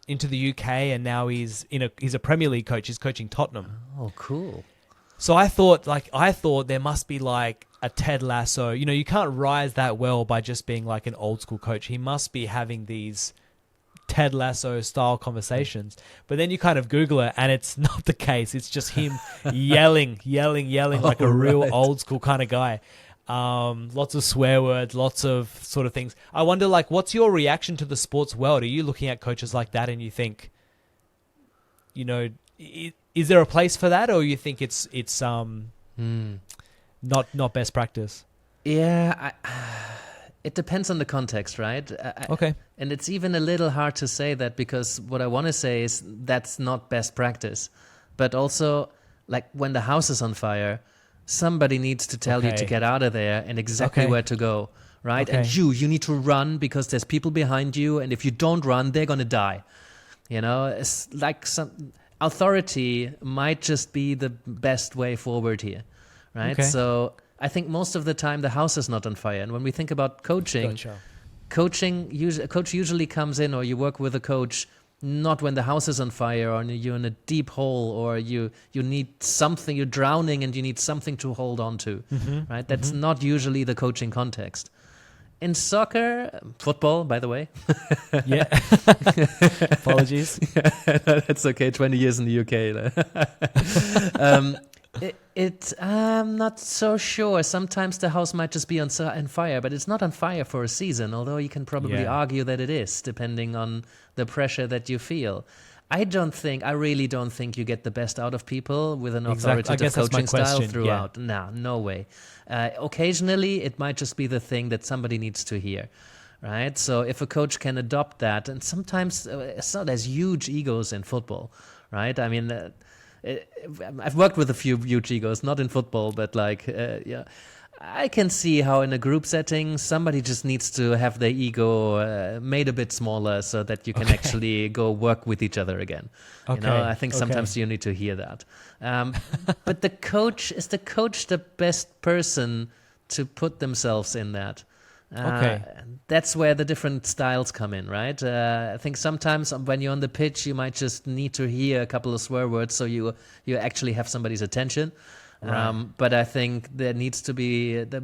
the UK, and now he's a Premier League coach. He's coaching Tottenham. Oh, cool. So I thought there must be a Ted Lasso. You can't rise that well by just being an old school coach. He must be having these Ted Lasso style conversations, but then you kind of Google it and it's not the case. It's just him yelling like a real old school kind of guy. Lots of swear words, lots of sort of things. I wonder, what's your reaction to the sports world? Are you looking at coaches like that and you think, is there a place for that, or you think it's not best practice? Yeah, it depends on the context, right? Okay. And it's even a little hard to say that, because what I want to say is that's not best practice. But also, when the house is on fire, somebody needs to tell you to get out of there and exactly where to go, right? Okay. And you need to run because there's people behind you, and if you don't run, they're going to die. It's some authority might just be the best way forward here, right? Okay. So I think most of the time the house is not on fire. And when we think about coaching, a coach usually comes in, or you work with a coach, not when the house is on fire or you're in a deep hole, or you need something, you're drowning and you need something to hold on to, right? That's not usually the coaching context. In soccer, football, by the way. Yeah. Apologies. That's okay, 20 years in the UK. I'm not so sure. Sometimes the house might just be on fire, but it's not on fire for a season, although you can probably argue that it is, depending on the pressure that you feel. I really don't think you get the best out of people with an authoritative coaching style throughout. No way. Occasionally, it might just be the thing that somebody needs to hear, right? So if a coach can adopt that, and sometimes there's huge egos in football, right? I mean, I've worked with a few huge egos, not in football, but I can see how in a group setting, somebody just needs to have their ego made a bit smaller so that you can actually go work with each other again. I think sometimes you need to hear that. But is the coach the best person to put themselves in that? That's where the different styles come in, right? I think sometimes when you're on the pitch, you might just need to hear a couple of swear words so you actually have somebody's attention. Right. But I think there needs to be the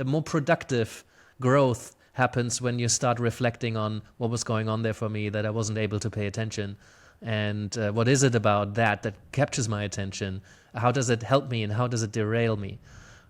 more productive growth happens when you start reflecting on what was going on there for me that I wasn't able to pay attention. And what is it about that captures my attention? How does it help me and how does it derail me?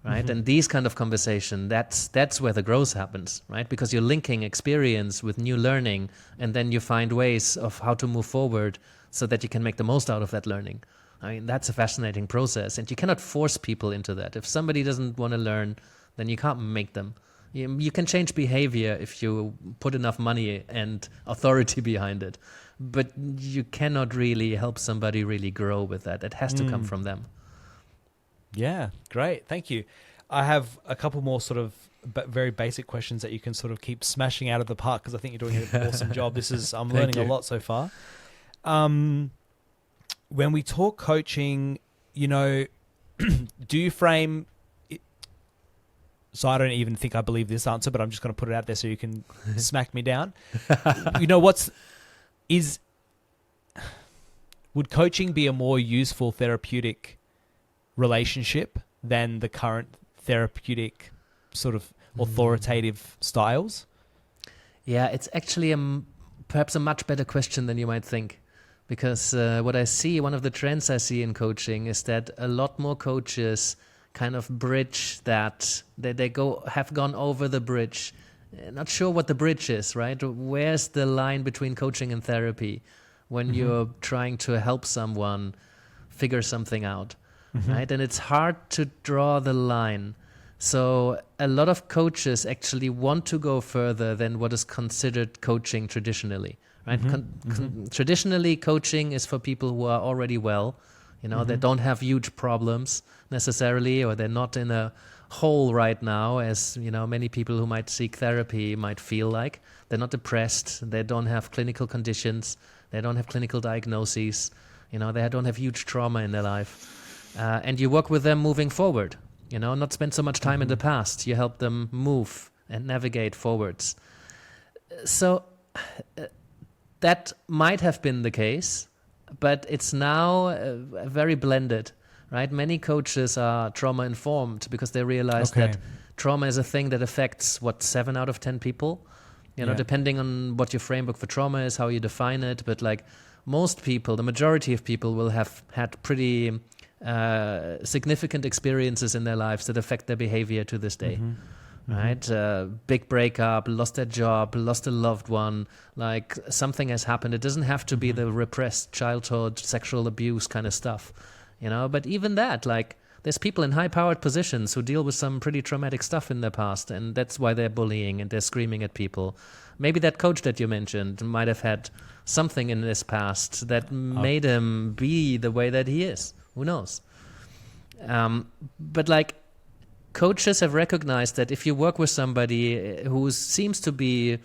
Right? And these kind of conversation, that's where the growth happens, right? Because you're linking experience with new learning, and then you find ways of how to move forward so that you can make the most out of that learning. I mean, that's a fascinating process, and you cannot force people into that. If somebody doesn't want to learn, then you can't make them. You can change behavior if you put enough money and authority behind it, but you cannot really help somebody really grow with that. It has to come from them. Yeah, great. Thank you. I have a couple more sort of very basic questions that you can sort of keep smashing out of the park, because I think you're doing an awesome job. I'm learning a lot so far. When we talk coaching, do you frame it? So I don't even think I believe this answer, but I'm just going to put it out there so you can smack me down. Would coaching be a more useful therapeutic relationship than the current therapeutic sort of authoritative styles? Yeah, it's actually perhaps a much better question than you might think. Because what I see, one of the trends I see in coaching is that a lot more coaches kind of bridge that. They have gone over the bridge. Not sure what the bridge is, right? Where's the line between coaching and therapy when you're trying to help someone figure something out, right? And it's hard to draw the line. So a lot of coaches actually want to go further than what is considered coaching traditionally. Right? Traditionally, coaching is for people who are already well, they don't have huge problems necessarily, or they're not in a hole right now, as many people who might seek therapy might feel like. They're not depressed, they don't have clinical conditions, they don't have clinical diagnoses, they don't have huge trauma in their life. And you work with them moving forward, not spend so much time in the past. You help them move and navigate forwards. So that might have been the case, but it's now very blended, right? Many coaches are trauma informed because they realize that trauma is a thing that affects, 7 out of 10 people, depending on what your framework for trauma is, how you define it. But like most people, the majority of people will have had pretty significant experiences in their lives that affect their behavior to this day. Right? Big breakup, lost their job, lost a loved one, like something has happened. It doesn't have to be the repressed childhood, sexual abuse kind of stuff, but even that, like there's people in high-powered positions who deal with some pretty traumatic stuff in their past, and that's why they're bullying and they're screaming at people. Maybe that coach that you mentioned might have had something in his past that made him be the way that he is. Who knows? But like, coaches have recognized that if you work with somebody who seems to be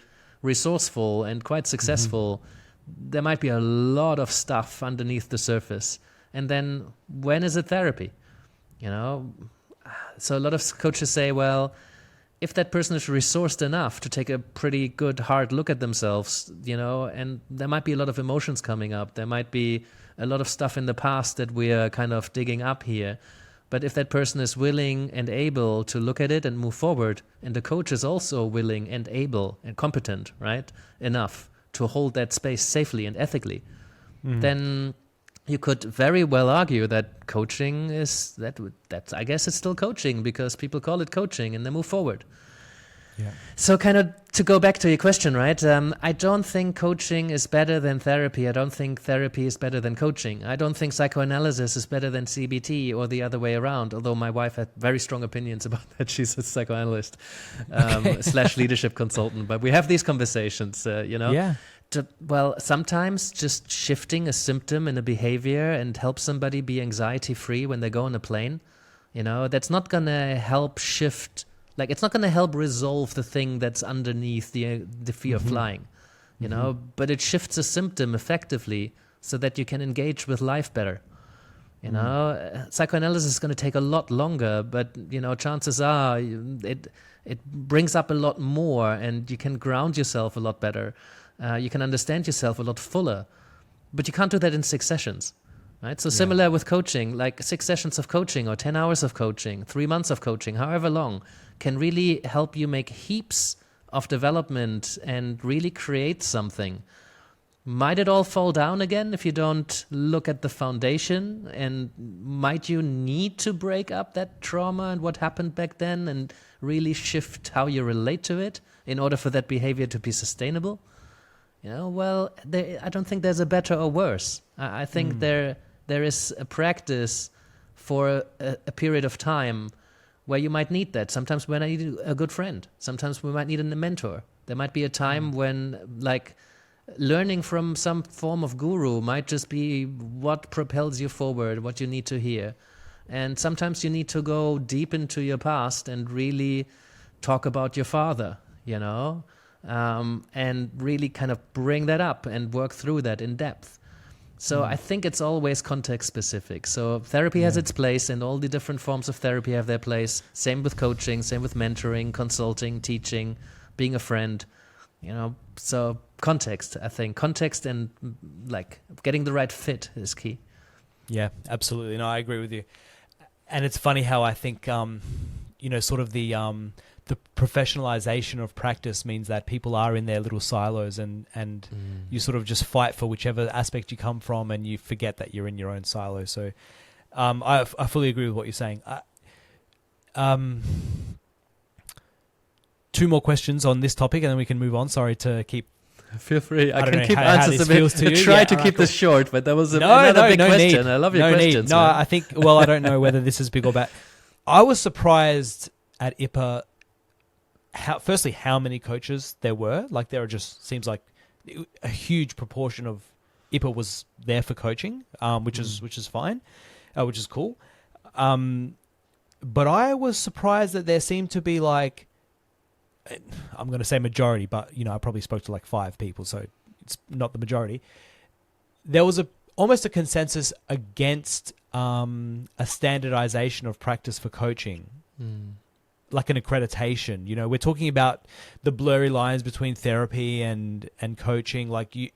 resourceful and quite successful, there might be a lot of stuff underneath the surface. And then when is it therapy? So a lot of coaches say, well, if that person is resourced enough to take a pretty good hard look at themselves, and there might be a lot of emotions coming up. There might be a lot of stuff in the past that we are kind of digging up here. But if that person is willing and able to look at it and move forward, and the coach is also willing and able and competent, right, enough to hold that space safely and ethically, then you could very well argue that coaching is, I guess it's still coaching because people call it coaching and they move forward. Yeah. So kind of to go back to your question, right? I don't think coaching is better than therapy. I don't think therapy is better than coaching. I don't think psychoanalysis is better than CBT or the other way around, although my wife had very strong opinions about that. She's a psychoanalyst / leadership consultant. But we have these conversations, Yeah. Sometimes just shifting a symptom in a behavior and help somebody be anxiety-free when they go on a plane, that's not going to help shift. Like, it's not going to help resolve the thing that's underneath the fear of flying, but it shifts a symptom effectively so that you can engage with life better. Psychoanalysis is going to take a lot longer, but, chances are it brings up a lot more and you can ground yourself a lot better. You can understand yourself a lot fuller, but you can't do that in 6 sessions. Right? So similar with coaching, like 6 sessions of coaching or 10 hours of coaching, 3 months of coaching, however long, can really help you make heaps of development and really create something. Might it all fall down again if you don't look at the foundation? And might you need to break up that trauma and what happened back then and really shift how you relate to it in order for that behavior to be sustainable? I don't think there's a better or worse. I think there is a practice for a period of time where you might need that. Sometimes when I need a good friend, sometimes we might need a mentor. There might be a time when, like, learning from some form of guru might just be what propels you forward, what you need to hear. And sometimes you need to go deep into your past and really talk about your father, and really kind of bring that up and work through that in depth. So I think it's always context specific. So therapy has its place, and all the different forms of therapy have their place. Same with coaching, same with mentoring, consulting, teaching, being a friend, So context, I think. Context and like getting the right fit is key. Yeah, absolutely. No, I agree with you. And it's funny how I think, sort of the professionalization of practice means that people are in their little silos and you sort of just fight for whichever aspect you come from, and you forget that you're in your own silo. So I fully agree with what you're saying. Two more questions on this topic and then we can move on. Sorry to keep... Feel free. I can know keep how answers this a bit. feels to you. Try to keep this short, but that was another big question. Need. I love your questions. No, man. I think, I don't know whether this is big or bad. I was surprised at IPPA, how many coaches there were. Like, there are just, seems like a huge proportion of IPPA was there for coaching, which is fine, which is cool. But I was surprised that there seemed to be like, I'm going to say majority, but I probably spoke to like 5 people, so it's not the majority. There was almost a consensus against a standardization of practice for coaching, like an accreditation. We're talking about the blurry lines between therapy and coaching. Like you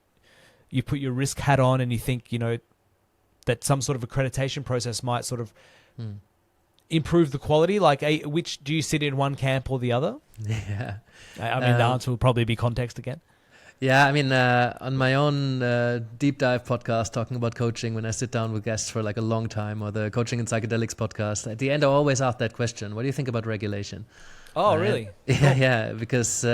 put your risk hat on and you think that some sort of accreditation process might sort of improve the quality. Like, which do you sit in, one camp or the other? Yeah. I mean, the answer will probably be context again. Yeah, I mean, on my own deep dive podcast talking about coaching, when I sit down with guests for like a long time, or the Coaching and Psychedelics podcast, at the end I always ask that question: what do you think about regulation? Oh, really? Yeah, because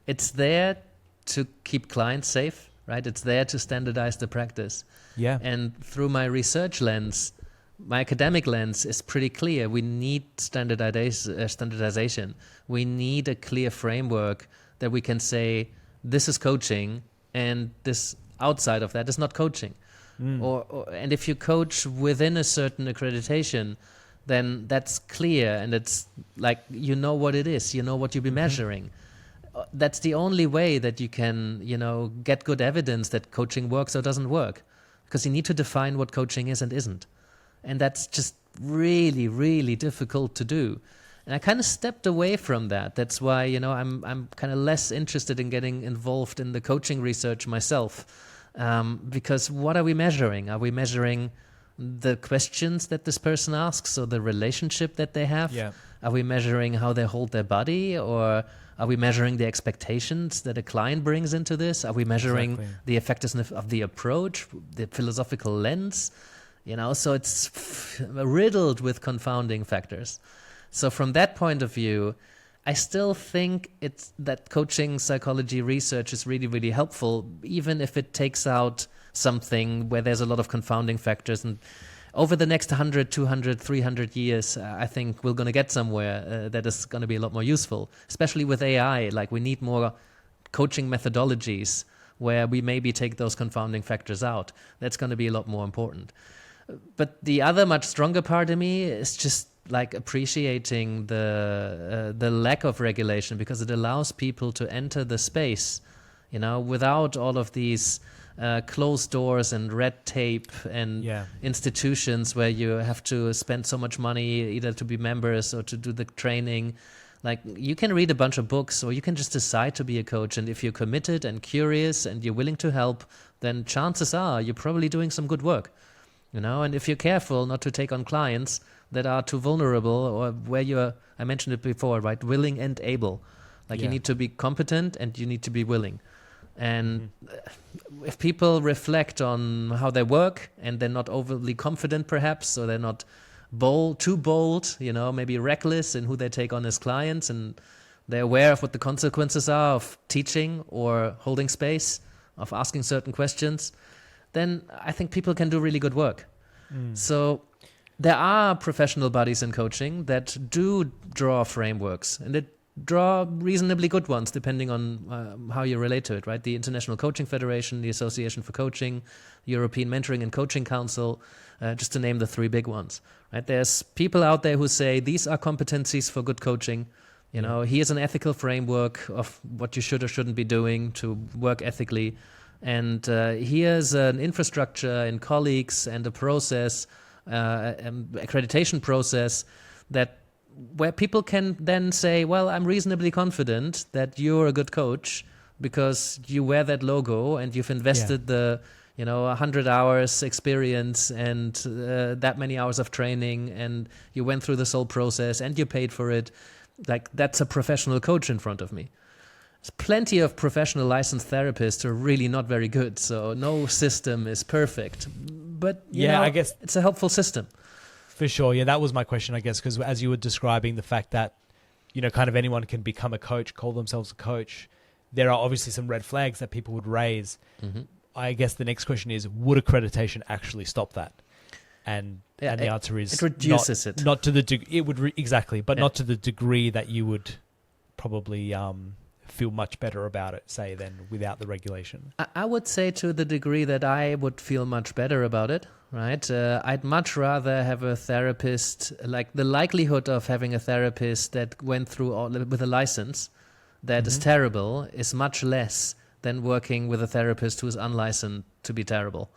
it's there to keep clients safe, right? It's there to standardize the practice. Yeah. And through my research lens, my academic lens is pretty clear. We need standardization. We need a clear framework that we can say, this is coaching, and this outside of that is not coaching. And if you coach within a certain accreditation, then that's clear, and it's like, what it is, what you'll be measuring. That's the only way that you can, get good evidence that coaching works or doesn't work, because you need to define what coaching is and isn't. And that's just really, really difficult to do. And I kind of stepped away from that. That's why, I'm kind of less interested in getting involved in the coaching research myself. Because what are we measuring? Are we measuring the questions that this person asks, or the relationship that they have? Yeah. Are we measuring how they hold their body, or are we measuring the expectations that a client brings into this? Are we measuring the effectiveness of the approach, the philosophical lens? So it's riddled with confounding factors. So from that point of view, I still think it's that coaching psychology research is really, really helpful, even if it takes out something where there's a lot of confounding factors. And over the next 100, 200, 300 years, I think we're going to get somewhere that is going to be a lot more useful, especially with AI. Like, we need more coaching methodologies where we maybe take those confounding factors out. That's going to be a lot more important. But the other much stronger part of me is just like appreciating the lack of regulation, because it allows people to enter the space, without all of these closed doors and red tape and institutions where you have to spend so much money either to be members or to do the training. Like, you can read a bunch of books, or you can just decide to be a coach. And if you're committed and curious and you're willing to help, then chances are you're probably doing some good work. And if you're careful not to take on clients that are too vulnerable, or where I mentioned it before, right? Willing and able. Like, you need to be competent and you need to be willing. And if people reflect on how they work, and they're not overly confident perhaps, or they're not too bold, maybe reckless in who they take on as clients, and they're aware of what the consequences are of teaching or holding space, of asking certain questions, then I think people can do really good work. So there are professional bodies in coaching that do draw frameworks, and that draw reasonably good ones depending on how you relate to it, right? The International Coaching Federation, the Association for Coaching, European Mentoring and Coaching Council, just to name the three big ones, right? There's people out there who say these are competencies for good coaching. You know, here's an ethical framework of what you should or shouldn't be doing to work ethically. And here's an infrastructure and colleagues and a process, accreditation process where people can then say, well, I'm reasonably confident that you're a good coach because you wear that logo and you've invested the 100 hours experience and that many hours of training, and you went through this whole process and you paid for it. Like, that's a professional coach in front of me. There's plenty of professional licensed therapists who are really not very good, so no system is perfect. But I guess it's a helpful system. For sure. Yeah, that was my question, I guess, because as you were describing the fact that, kind of anyone can become a coach, call themselves a coach, there are obviously some red flags that people would raise. Mm-hmm. I guess the next question is, would accreditation actually stop that? And the answer is it reduces it. Not to the it would exactly, but not to the degree that you would probably feel much better about it, say, than without the regulation. I would say to the degree that I would feel much better about it, right? I'd much rather have a therapist, like the likelihood of having a therapist that went through with a license that is terrible is much less than working with a therapist who is unlicensed to be terrible.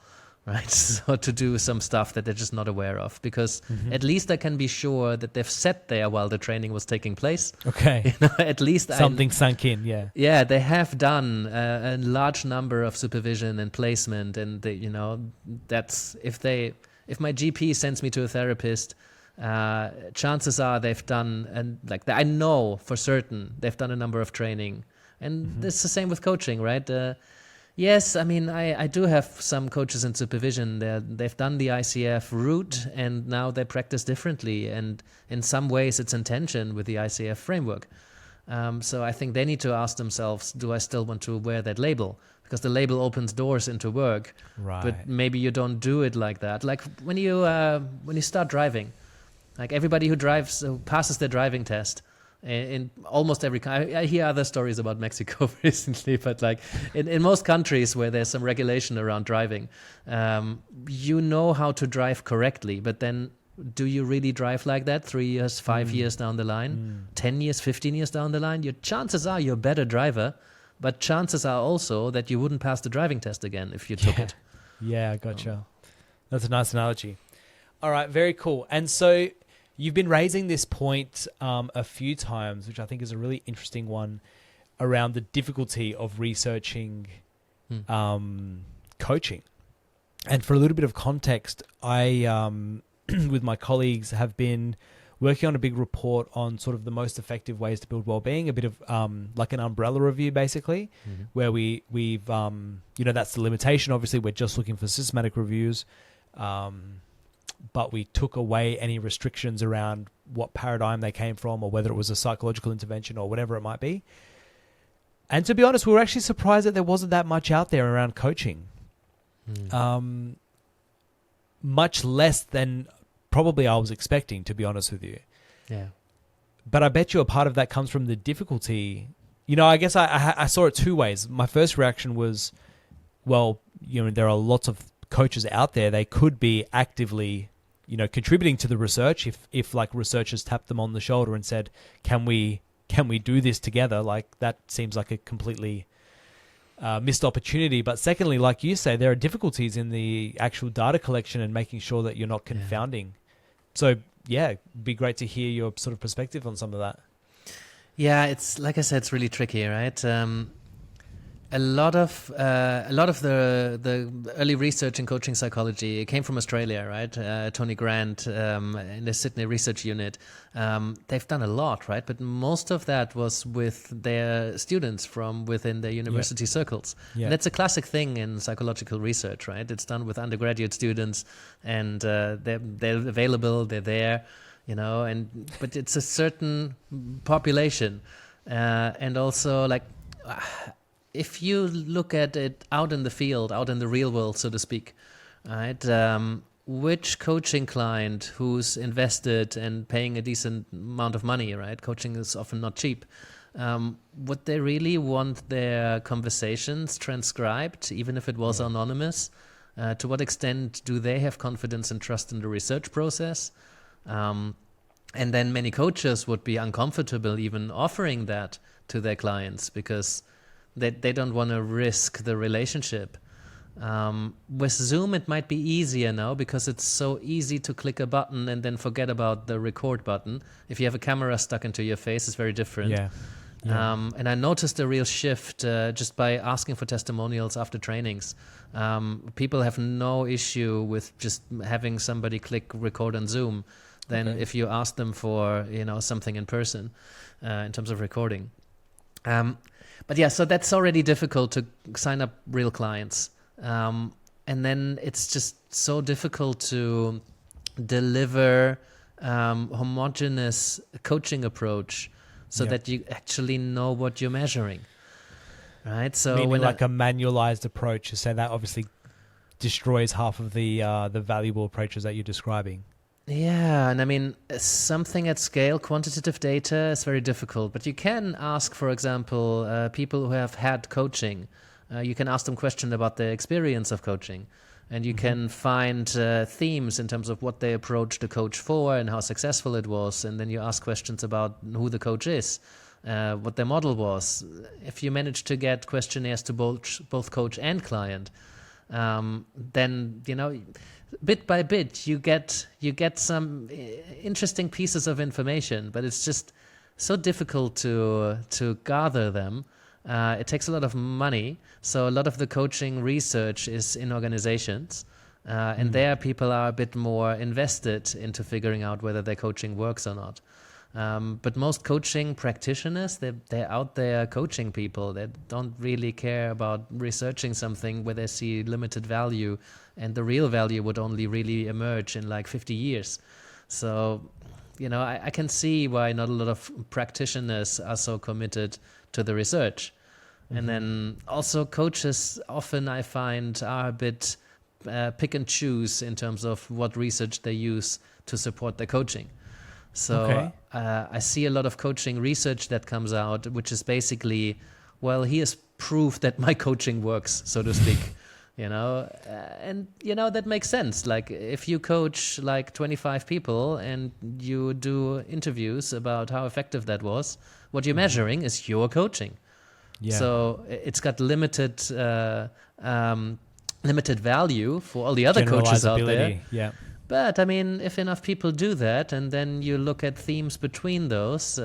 Right, so to do some stuff that they're just not aware of, because at least I can be sure that they've sat there while the training was taking place. Okay, at least something sunk in. Yeah, they have done a large number of supervision and placement, and they, that's if my GP sends me to a therapist, chances are they've done, and I know for certain they've done a number of training, and it's the same with coaching, right? Yes, I mean, I do have some coaches in supervision. They've done the ICF route, and now they practice differently. And in some ways, it's in tension with the ICF framework. So I think they need to ask themselves, do I still want to wear that label? Because the label opens doors into work, right. But maybe you don't do it like that. Like when you start driving, like everybody who passes their driving test, in almost every country, I hear other stories about Mexico recently, but like in most countries where there's some regulation around driving, you know how to drive correctly, but then do you really drive like that 3 years, 5 years down the line, 10 years, 15 years down the line? Your chances are you're a better driver, but chances are also that you wouldn't pass the driving test again if you took it. Yeah, I gotcha. That's a nice analogy. All right, very cool. And so you've been raising this point a few times, which I think is a really interesting one, around the difficulty of researching coaching. And for a little bit of context, I, with my colleagues, have been working on a big report on sort of the most effective ways to build wellbeing, a bit of like an umbrella review, basically, where we've, that's the limitation. Obviously, we're just looking for systematic reviews. But we took away any restrictions around what paradigm they came from, or whether it was a psychological intervention or whatever it might be. And to be honest, we were actually surprised that there wasn't that much out there around coaching. Much less than probably I was expecting, to be honest with you. Yeah. But I bet you a part of that comes from the difficulty. I guess I saw it two ways. My first reaction was, well, there are lots of coaches out there. They could be actively contributing to the research if like researchers tapped them on the shoulder and said, can we do this together? Like, that seems like a completely missed opportunity. But secondly, like you say, there are difficulties in the actual data collection and making sure that you're not confounding. So it'd be great to hear your sort of perspective on some of that. Yeah, it's like I said, it's really tricky, right? A lot of the early research in coaching psychology came from Australia, right? Tony Grant in the Sydney Research Unit. They've done a lot, right? But most of that was with their students from within their university circles. Yeah. And that's a classic thing in psychological research, right? It's done with undergraduate students, and they're available, they're there, but it's a certain population, and also like. if you look at it out in the field, out in the real world, so to speak, right? Which coaching client who's invested and paying a decent amount of money, right? Coaching is often not cheap. Would they really want their conversations transcribed, even if it was anonymous? To what extent do they have confidence and trust in the research process? And then many coaches would be uncomfortable even offering that to their clients because they don't want to risk the relationship. With Zoom, it might be easier now because it's so easy to click a button and then forget about the record button. If you have a camera stuck into your face, it's very different. Yeah. And I noticed a real shift just by asking for testimonials after trainings. People have no issue with just having somebody click record on Zoom than if you ask them for something in person in terms of recording. But yeah, so that's already difficult to sign up real clients. And then it's just so difficult to deliver homogeneous coaching approach so that you actually know what you're measuring, right? So meaning when like a manualized approach, so that obviously destroys half of the valuable approaches that you're describing. Yeah, and I mean, something at scale, quantitative data is very difficult, but you can ask, for example, people who have had coaching. You can ask them questions about their experience of coaching, and you can find themes in terms of what they approached the coach for and how successful it was, and then you ask questions about who the coach is, what their model was. If you manage to get questionnaires to both coach and client, then bit by bit you get some interesting pieces of information, but it's just so difficult to gather them. It takes a lot of money, so a lot of the coaching research is in organizations, and there people are a bit more invested into figuring out whether their coaching works or not. But most coaching practitioners, they're out there coaching people. They don't really care about researching something where they see limited value, and the real value would only really emerge in like 50 years. So, I can see why not a lot of practitioners are so committed to the research. And then also coaches often I find are a bit pick and choose in terms of what research they use to support their coaching. So I see a lot of coaching research that comes out, which is basically, well, here's proof that my coaching works, so to speak. And that makes sense. Like if you coach like 25 people and you do interviews about how effective that was, what you're measuring is your coaching. Yeah. So it's got limited value for all the other coaches out there. Yeah. But I mean, if enough people do that, and then you look at themes between those,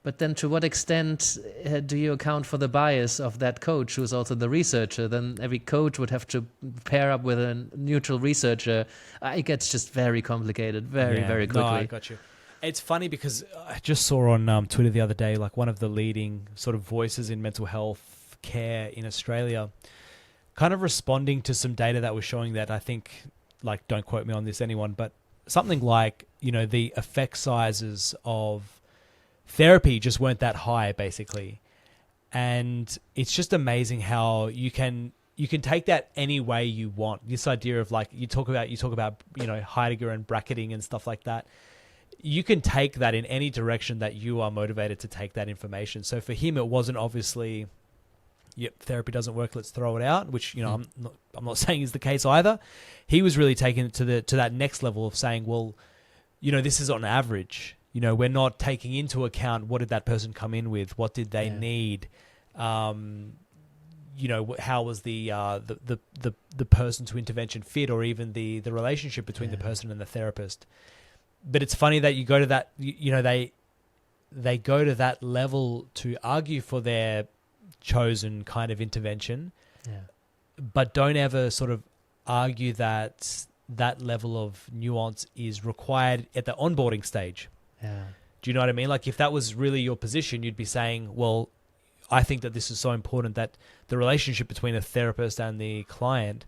but then to what extent do you account for the bias of that coach who's also the researcher? Then every coach would have to pair up with a neutral researcher. It gets just very complicated very quickly. No, I got you. It's funny because I just saw on Twitter the other day, like one of the leading sort of voices in mental health care in Australia, kind of responding to some data that was showing that, I think, like, don't quote me on this, anyone, but something like, the effect sizes of therapy just weren't that high, basically. And it's just amazing how you can take that any way you want. This idea of like, you talk about Heidegger and bracketing and stuff like that. You can take that in any direction that you are motivated to take that information. So for him, it wasn't obviously, therapy doesn't work, let's throw it out, which, I'm not saying is the case either. He was really taking it to that next level of saying, well, this is on average. We're not taking into account what did that person come in with, what did they need, how was the person to intervention fit, or even the relationship between the person and the therapist. But it's funny that you go to that, they go to that level to argue for their chosen kind of intervention, but don't ever sort of argue that that level of nuance is required at the onboarding stage. Yeah. Do you know what I mean? Like if that was really your position, you'd be saying, well, I think that this is so important that the relationship between a therapist and the client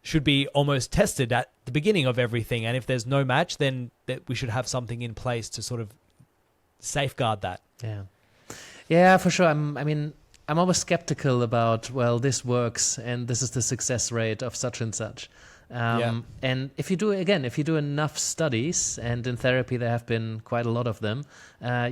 should be almost tested at the beginning of everything. And if there's no match, then that we should have something in place to sort of safeguard that. Yeah, for sure. I'm always skeptical about, well, this works and this is the success rate of such and such. And if you do enough studies, and in therapy there have been quite a lot of them,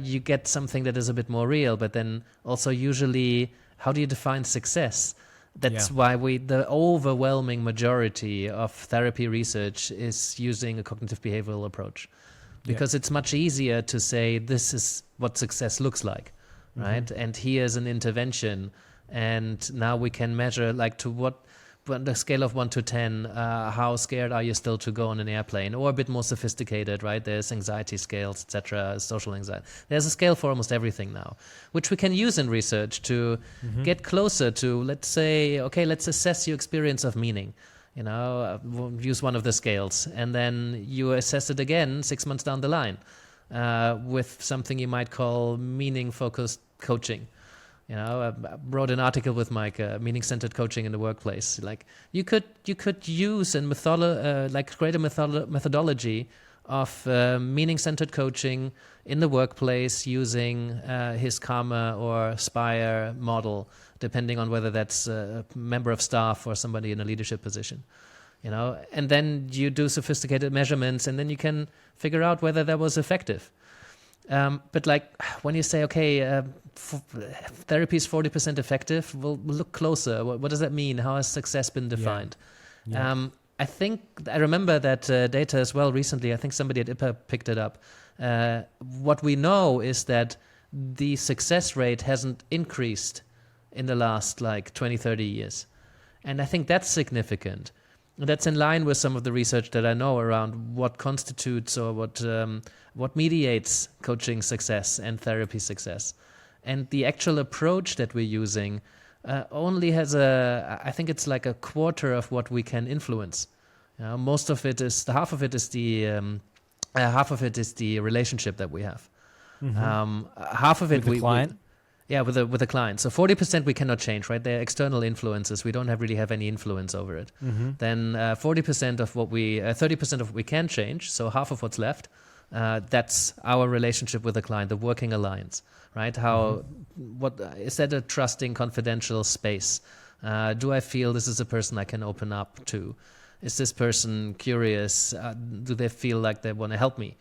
you get something that is a bit more real. But then also usually, how do you define success? That's why the overwhelming majority of therapy research is using a cognitive behavioral approach, because it's much easier to say this is what success looks like, right? And here's an intervention, and now we can measure like to what, on the scale of 1 to 10, how scared are you still to go on an airplane, or a bit more sophisticated, right? There's anxiety scales, etc., social anxiety. There's a scale for almost everything now, which we can use in research to get closer to, let's say, okay, let's assess your experience of meaning. We'll use one of the scales, and then you assess it again 6 months down the line with something you might call meaning-focused coaching. I wrote an article with Mike, meaning-centered coaching in the workplace. Like you could use and create a methodology of meaning-centered coaching in the workplace using his Karma or Spire model, depending on whether that's a member of staff or somebody in a leadership position. And then you do sophisticated measurements, and then you can figure out whether that was effective. But like when you say, okay, therapy is 40% effective, we'll look closer. What does that mean? How has success been defined? I remember that data as well recently. I think somebody at IPPA picked it up. What we know is that the success rate hasn't increased in the last 20, 30 years. And I think that's significant. That's in line with some of the research that I know around what constitutes or what mediates coaching success and therapy success. And the actual approach that we're using only has I think it's like a quarter of what we can influence. Half of it is the relationship that we have. Half of it with the client. With the client. So 40% we cannot change, right? They're external influences. We don't really have any influence over it. Then 30% of what we can change. So half of what's left, that's our relationship with the client, the working alliance, right? What is that a trusting, confidential space? Do I feel this is a person I can open up to? Is this person curious? Do they feel like they want to help me?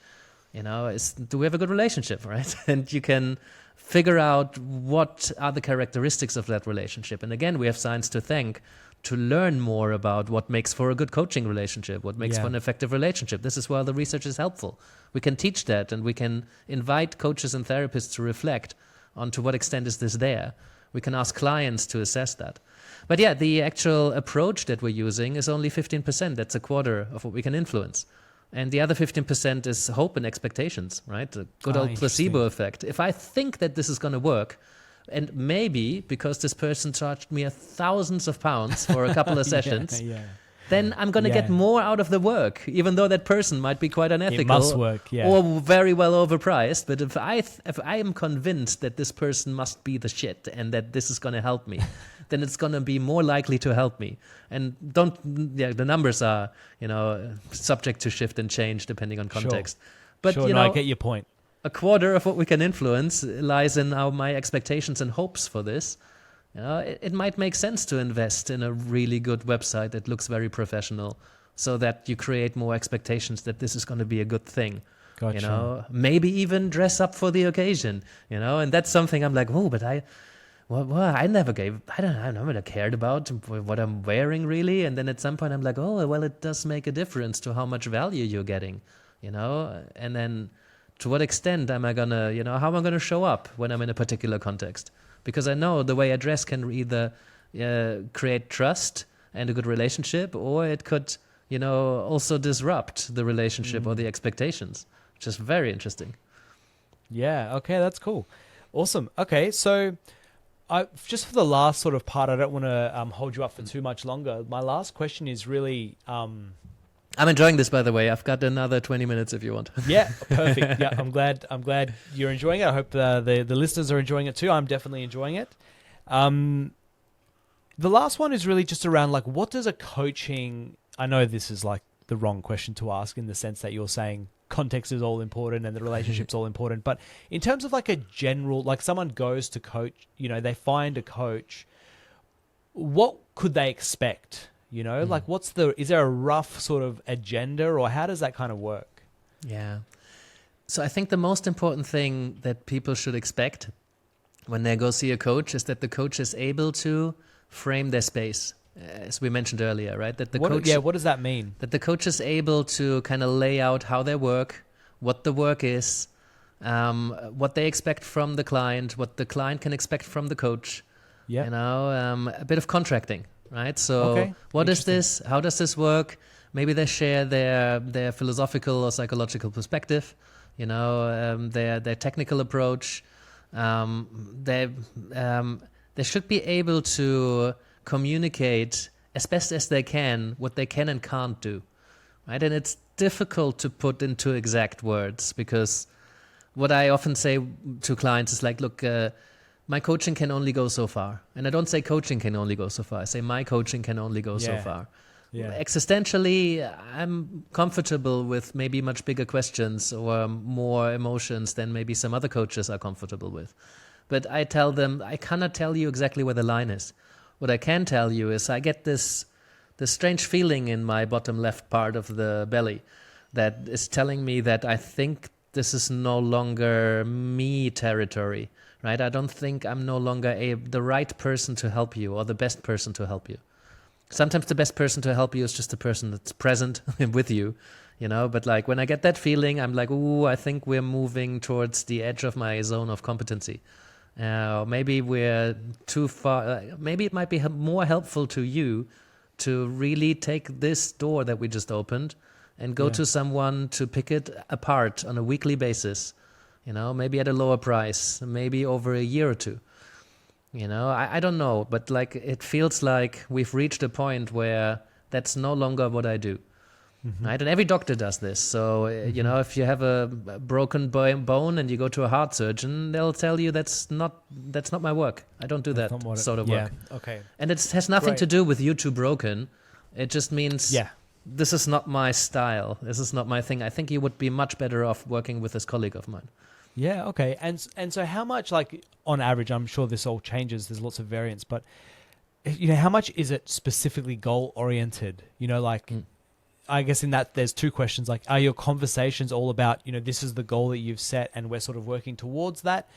Do we have a good relationship, right? And you can figure out what are the characteristics of that relationship. And again, we have science to thank to learn more about what makes for a good coaching relationship, what makes for an effective relationship. This is where the research is helpful. We can teach that, and we can invite coaches and therapists to reflect on to what extent is this there. We can ask clients to assess that. But the actual approach that we're using is only 15%. That's a quarter of what we can influence. And the other 15% is hope and expectations, right? The good old placebo effect. If I think that this is going to work, and maybe because this person charged me thousands of pounds for a couple of sessions, then I'm going to get more out of the work, even though that person might be quite unethical. It must work, or very well overpriced. But if I am convinced that this person must be the shit and that this is going to help me, then it's going to be more likely to help me. And the numbers are, subject to shift and change depending on context. But I get your point. A quarter of what we can influence lies in my expectations and hopes for this. It might make sense to invest in a really good website that looks very professional, so that you create more expectations that this is going to be a good thing. Gotcha. Maybe even dress up for the occasion. And that's something I'm like, but I never cared about what I'm wearing really. And then at some point I'm like, it does make a difference to how much value you're getting, and then to what extent am I gonna, how am I gonna show up when I'm in a particular context? Because I know the way I dress can either create trust and a good relationship, or it could, also disrupt the relationship or the expectations, which is very interesting. Yeah. Okay. That's cool. Awesome. Okay. So just for the last sort of part, I don't want to hold you up for too much longer. My last question is really... I'm enjoying this, by the way. I've got another 20 minutes if you want. Yeah, perfect. Yeah, I'm glad you're enjoying it. I hope the listeners are enjoying it too. I'm definitely enjoying it. The last one is really just around what does a coaching... I know this is the wrong question to ask, in the sense that you're saying context is all important and the relationship's all important. But in terms of like a general, like someone goes to coach, you know, they find a coach, what could they expect? You know, like is there a rough sort of agenda, or how does that kind of work? Yeah. So I think the most important thing that people should expect when they go see a coach is that the coach is able to frame their space, as we mentioned earlier, right? That the coach, what does that mean? That the coach is able to kind of lay out how they work, what the work is, what they expect from the client, what the client can expect from the coach. Yeah. You know, a bit of contracting, right? So what is this? How does this work? Maybe they share their philosophical or psychological perspective, you know, their technical approach. They should be able to communicate as best as they can what they can and can't do, right? And it's difficult to put into exact words, because what I often say to clients is like, look, my coaching can only go so far. And I don't say coaching can only go so far. I say my coaching can only go so far. Yeah. Existentially, I'm comfortable with maybe much bigger questions or more emotions than maybe some other coaches are comfortable with. But I tell them, I cannot tell you exactly where the line is. What I can tell you is I get this strange feeling in my bottom left part of the belly that is telling me that I think this is no longer me territory, right? I don't think I'm no longer the right person to help you or the best person to help you. Sometimes the best person to help you is just the person that's present with you, you know? But like when I get that feeling, I'm like, ooh, I think we're moving towards the edge of my zone of competency. Maybe we're too far. Maybe it might be more helpful to you to really take this door that we just opened and go to someone to pick it apart on a weekly basis, you know, maybe at a lower price, maybe over a year or two. You know, I don't know, but like it feels like we've reached a point where that's no longer what I do. Right? And every doctor does this. So, you know, if you have a broken bone and you go to a heart surgeon, they'll tell you that's not my work. I don't do that sort of work. Okay. And it has nothing to do with you too broken. It just means this is not my style. This is not my thing. I think you would be much better off working with this colleague of mine. Yeah, okay. And so how much, like on average, I'm sure this all changes, there's lots of variance, but you know, how much is it specifically goal oriented? You know, like I guess in that there's two questions, like are your conversations all about, you know, this is the goal that you've set and we're sort of working towards that?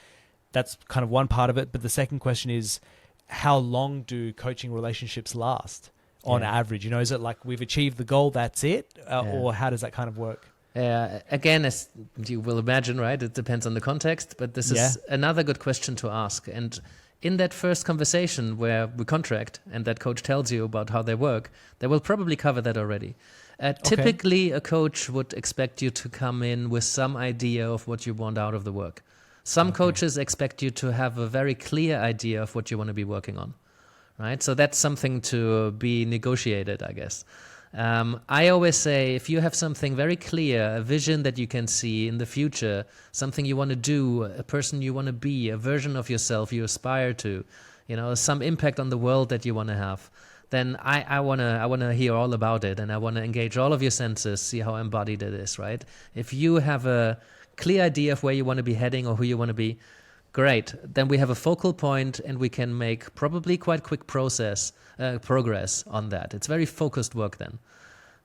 That's kind of one part of it. But the second question is, how long do coaching relationships last on average? You know, is it like we've achieved the goal, that's it? Or how does that kind of work? Again, as you will imagine, right, it depends on the context, but this is another good question to ask. And in that first conversation where we contract and that coach tells you about how they work, they will probably cover that already. Typically, a coach would expect you to come in with some idea of what you want out of the work. Some coaches expect you to have a very clear idea of what you want to be working on, right? So that's something to be negotiated, I guess. I always say, if you have something very clear, a vision that you can see in the future, something you want to do, a person you want to be, a version of yourself you aspire to, you know, some impact on the world that you want to have, then I wanna hear all about it, and I want to engage all of your senses, see how embodied it is, right? If you have a clear idea of where you want to be heading or who you want to be, great. Then we have a focal point, and we can make probably quite quick progress on that. It's very focused work then.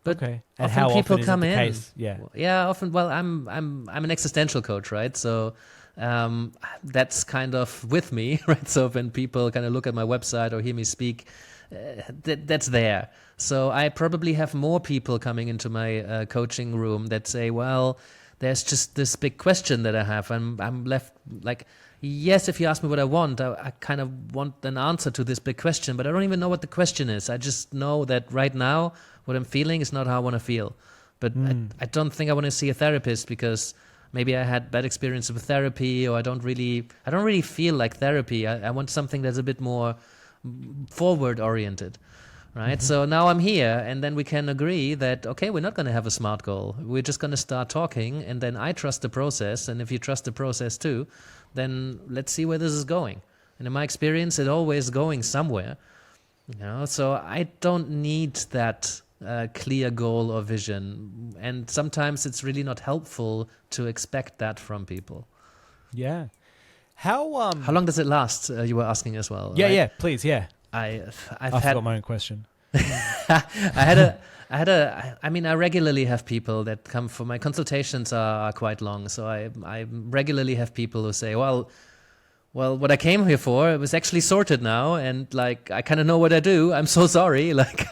But and often how people often come is it the in. case? Yeah. Yeah, often. Well, I'm an existential coach, right? So that's kind of with me, right? So when people kind of look at my website or hear me speak, that's there. So I probably have more people coming into my coaching room that say, well, there's just this big question that I have. I'm left like, yes, if you ask me what I want, I kind of want an answer to this big question, but I don't even know what the question is. I just know that right now what I'm feeling is not how I want to feel. But I don't think I want to see a therapist because maybe I had bad experiences with therapy, or I don't really feel like therapy. I want something that's a bit more forward oriented, right? So now I'm here, and then we can agree that, okay, we're not going to have a SMART goal. We're just going to start talking, and then I trust the process, and if you trust the process too, then let's see where this is going. And in my experience, it's always going somewhere, you know. So I don't need that clear goal or vision. And sometimes it's really not helpful to expect that from people. Yeah. How long does it last? You were asking as well. Yeah, right? yeah, please, yeah. I forgot my own question. I regularly have people that come for my consultations are quite long. So I regularly have people who say, well, what I came here for, it was actually sorted now. And like, I kind of know what I do. I'm so sorry. Like,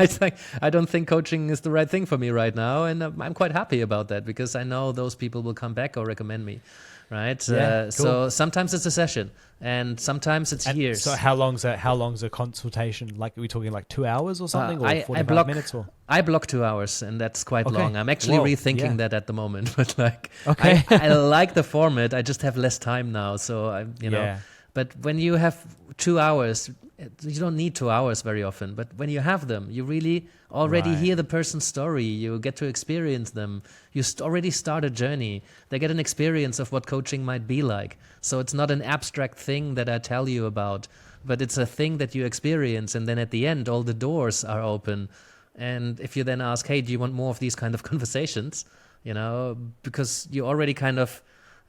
I don't think coaching is the right thing for me right now. And I'm quite happy about that because I know those people will come back or recommend me. Right. Yeah, cool. So sometimes it's a session and sometimes it's years. So how long's a consultation? Like, are we talking like 2 hours or something, or 45 minutes? Or I block 2 hours, and that's quite long. I'm actually rethinking that at the moment. But like, okay. I like the format. I just have less time now, so you know. But when you have 2 hours, you don't need 2 hours very often. But when you have them, you really already hear the person's story. You get to experience them. You already start a journey. They get an experience of what coaching might be like. So it's not an abstract thing that I tell you about, but it's a thing that you experience. And then at the end, all the doors are open. And if you then ask, hey, do you want more of these kind of conversations? You know, because you already kind of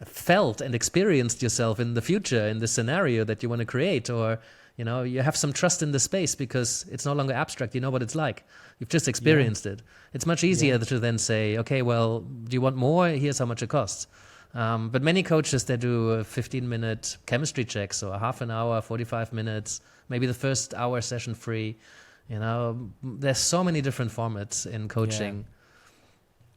felt and experienced yourself in the future, in the scenario that you want to create, or you know, you have some trust in the space because it's no longer abstract. You know what it's like. You've just experienced it. It's much easier to then say, okay, well, do you want more? Here's how much it costs. But many coaches, they do a 15-minute chemistry check, so a half an hour, 45 minutes, maybe the first hour session free. You know, there's so many different formats in coaching. Yeah.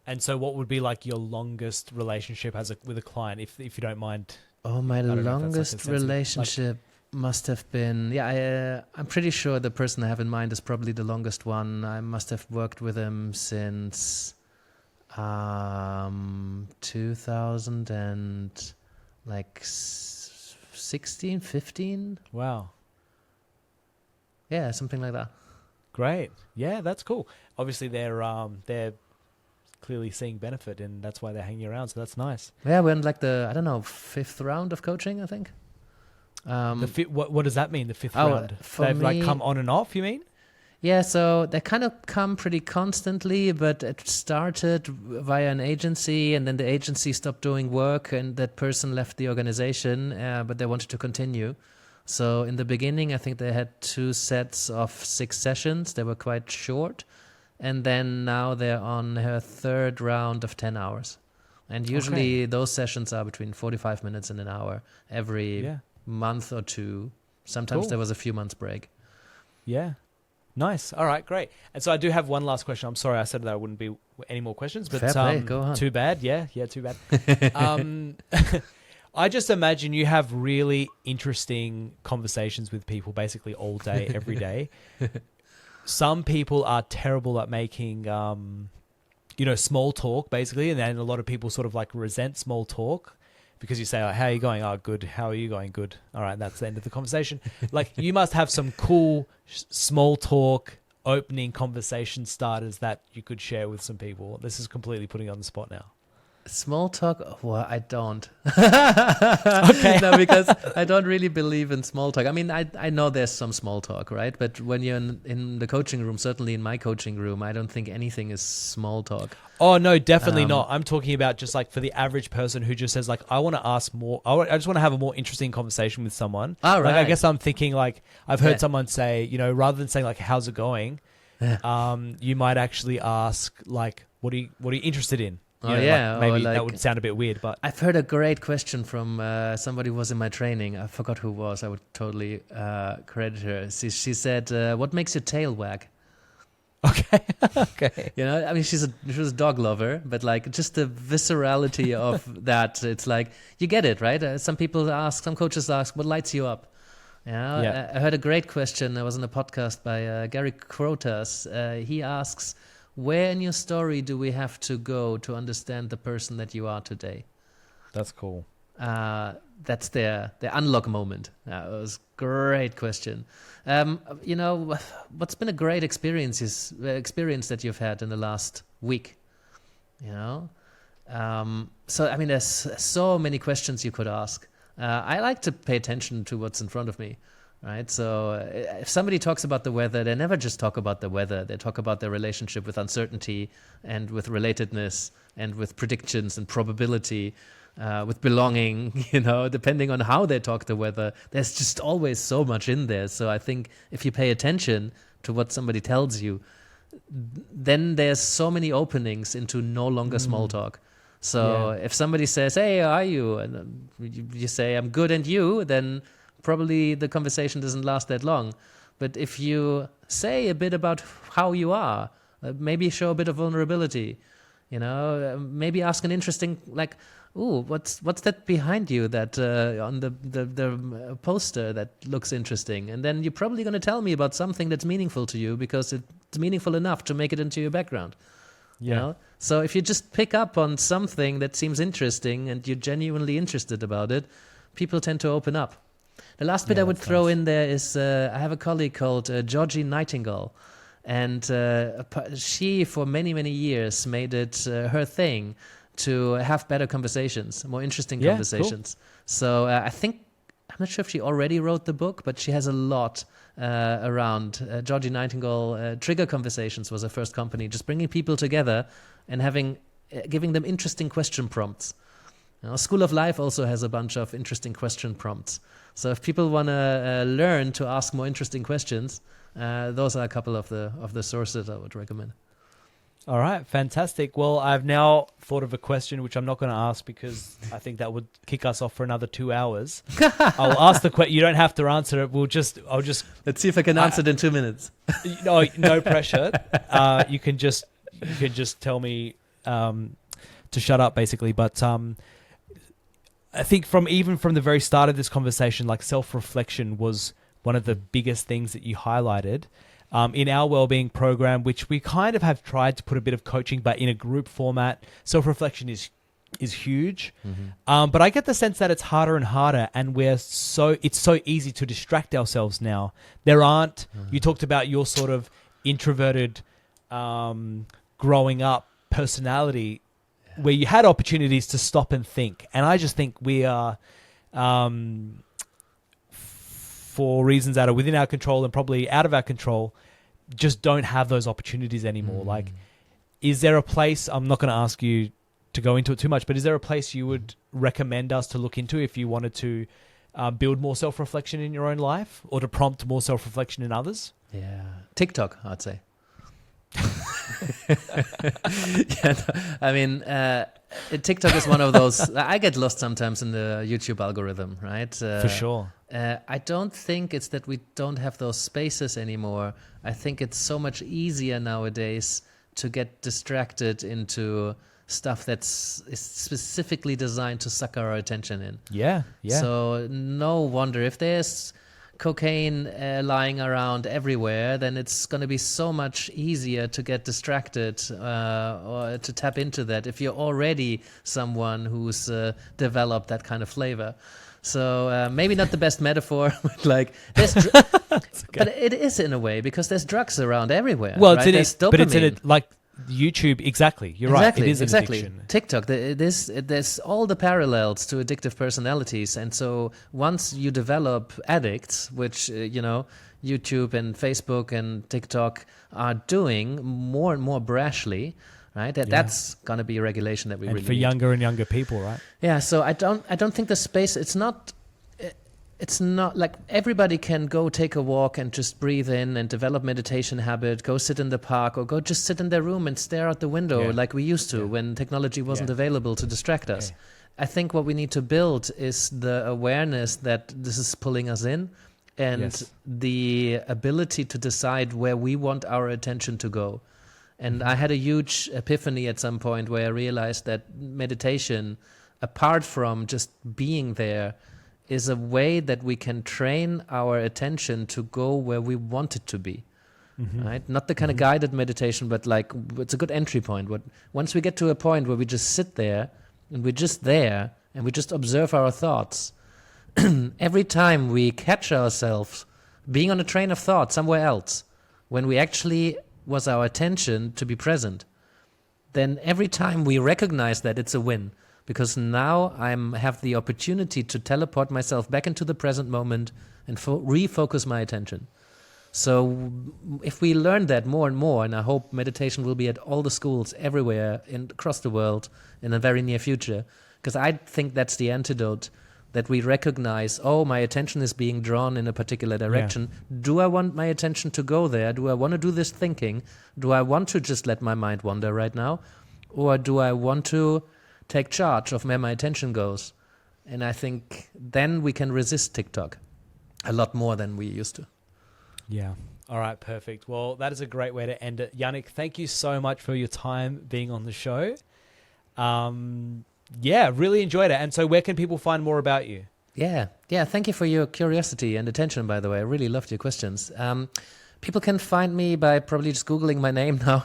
And so what would be like your longest relationship with a client, if you don't mind? Oh, my longest relationship must have been, I'm pretty sure the person I have in mind is probably the longest one. I must have worked with him since 2016, 15. Wow. Yeah, something like that. Great. Yeah, that's cool. Obviously, they're clearly seeing benefit, and that's why they're hanging around. So that's nice. Yeah, we're in like the 5th round of coaching, I think. What does that mean? The 5th round? They've like come on and off, you mean? Yeah, so they kind of come pretty constantly, but it started via an agency, and then the agency stopped doing work, and that person left the organization, but they wanted to continue. So in the beginning, I think they had 2 sets of 6 sessions. They were quite short. And then now they're on her 3rd round of 10 hours. And usually those sessions are between 45 minutes and an hour every month or 2. Sometimes there was a few months break. Yeah. Nice. All right, great. And so I do have one last question. I'm sorry I said that I wouldn't be any more questions, but fair play. Go on. Too bad. Yeah, too bad. I just imagine you have really interesting conversations with people basically all day, every day. Some people are terrible at making, small talk, basically. And then a lot of people sort of like resent small talk because you say, oh, how are you going? Oh, good. How are you going? Good. All right. That's the end of the conversation. Like, you must have some cool small talk opening conversation starters that you could share with some people. This is completely putting you on the spot now. Small talk? Well, I don't. Okay. No, because I don't really believe in small talk. I mean, I know there's some small talk, right? But when you're in the coaching room, certainly in my coaching room, I don't think anything is small talk. Oh, no, definitely not. I'm talking about just like for the average person who just says like, I want to ask more. I just want to have a more interesting conversation with someone. Oh, right. Like, I guess I'm thinking like, I've heard someone say, rather than saying like, how's it going? You might actually ask like, what are you interested in? Maybe that would sound a bit weird, but I've heard a great question from somebody who was in my training. I forgot who it was. I would totally credit her. She said, "What makes your tail wag?" Okay. Okay. I mean, she was a dog lover, but like just the viscerality of that. It's like you get it, right? Some coaches ask, "What lights you up?" Yeah. I heard a great question. I was on a podcast by Gary Krotas. He asks, where in your story do we have to go to understand the person that you are today? That's cool. That's their unlock moment. It was a great question. What's been a great experience that you've had in the last week? So, I mean, there's so many questions you could ask. I like to pay attention to what's in front of me. right? So if somebody talks about the weather, they never just talk about the weather. They talk about their relationship with uncertainty and with relatedness and with predictions and probability, with belonging, depending on how they talk the weather. There's just always so much in there. So I think if you pay attention to what somebody tells you, then there's so many openings into no longer small talk. So if somebody says, "Hey, how are you?" and you say, "I'm good, and you?" then probably the conversation doesn't last that long. But if you say a bit about how you are, maybe show a bit of vulnerability, maybe ask an interesting, like, "Ooh, what's that behind you that on the poster that looks interesting?" And then you're probably going to tell me about something that's meaningful to you because it's meaningful enough to make it into your background. So if you just pick up on something that seems interesting and you're genuinely interested about it, people tend to open up. The last bit I would throw in there is I have a colleague called Georgie Nightingale, and she for many, many years made it her thing to have better conversations, more interesting conversations. Cool. So I think, I'm not sure if she already wrote the book, but she has a lot around. Georgie Nightingale, Trigger Conversations was her first company, just bringing people together and giving them interesting question prompts. School of Life also has a bunch of interesting question prompts. So if people want to learn to ask more interesting questions, those are a couple of the sources I would recommend. All right, fantastic. Well, I've now thought of a question which I'm not going to ask because I think that would kick us off for another 2 hours. I'll ask the question. You don't have to answer it. I'll just. Let's see if I can answer it in 2 minutes. No pressure. You can just tell me to shut up, basically. But I think from the very start of this conversation, like self-reflection was one of the biggest things that you highlighted. In our wellbeing program, which we kind of have tried to put a bit of coaching, but in a group format, self-reflection is huge. Mm-hmm. But I get the sense that it's harder and harder, and it's so easy to distract ourselves now. There aren't. Mm-hmm. You talked about your sort of introverted, growing up personality, where you had opportunities to stop and think. And I just think we are. For reasons that are within our control and probably out of our control, just don't have those opportunities anymore. Like, is there a place, I'm not going to ask you to go into it too much, but is there a place you would recommend us to look into if you wanted to build more self-reflection in your own life or to prompt more self-reflection in others? Yeah. TikTok, I'd say. TikTok is one of those. I get lost sometimes in the YouTube algorithm, right? For sure. I don't think it's that we don't have those spaces anymore. I think it's so much easier nowadays to get distracted into stuff is specifically designed to suck our attention in. Yeah. So no wonder if there's cocaine lying around everywhere, then it's going to be so much easier to get distracted or to tap into that if you're already someone who's developed that kind of flavor. So maybe not the best metaphor, but like there's, but it is in a way because there's drugs around everywhere. Well, right? It's like YouTube. Exactly, you're right. It is an addiction. TikTok. There's all the parallels to addictive personalities, and so once you develop addicts, which YouTube and Facebook and TikTok are doing more and more brashly. Right, that's gonna be a regulation that we really for need. Younger and younger people, right? Yeah, so I don't think the space. It's not like everybody can go take a walk and just breathe in and develop meditation habit. Go sit in the park or go just sit in their room and stare out the window like we used to when technology wasn't available to distract us. I think what we need to build is the awareness that this is pulling us in, and the ability to decide where we want our attention to go. And I had a huge epiphany at some point where I realized that meditation, apart from just being there, is a way that we can train our attention to go where we want it to be. Right? Not the kind of guided meditation, but like it's a good entry point. Once we get to a point where we just sit there and we're just there and we just observe our thoughts, every time we catch ourselves being on a train of thought somewhere else, when we actually was our attention to be present, then every time we recognize that, it's a win, because now I have the opportunity to teleport myself back into the present moment and refocus my attention. So if we learn that more and more, and I hope meditation will be at all the schools everywhere across the world in a very near future, because I think that's the antidote, that we recognize, oh, my attention is being drawn in a particular direction. Yeah. Do I want my attention to go there? Do I want to do this thinking? Do I want to just let my mind wander right now? Or do I want to take charge of where my attention goes? And I think then we can resist TikTok a lot more than we used to. Yeah. All right, perfect. Well, that is a great way to end it. Yannick, thank you so much for your time being on the show. Yeah, really enjoyed it. And so where can people find more about you? Yeah. Thank you for your curiosity and attention, by the way. I really loved your questions. People can find me by probably just Googling my name now.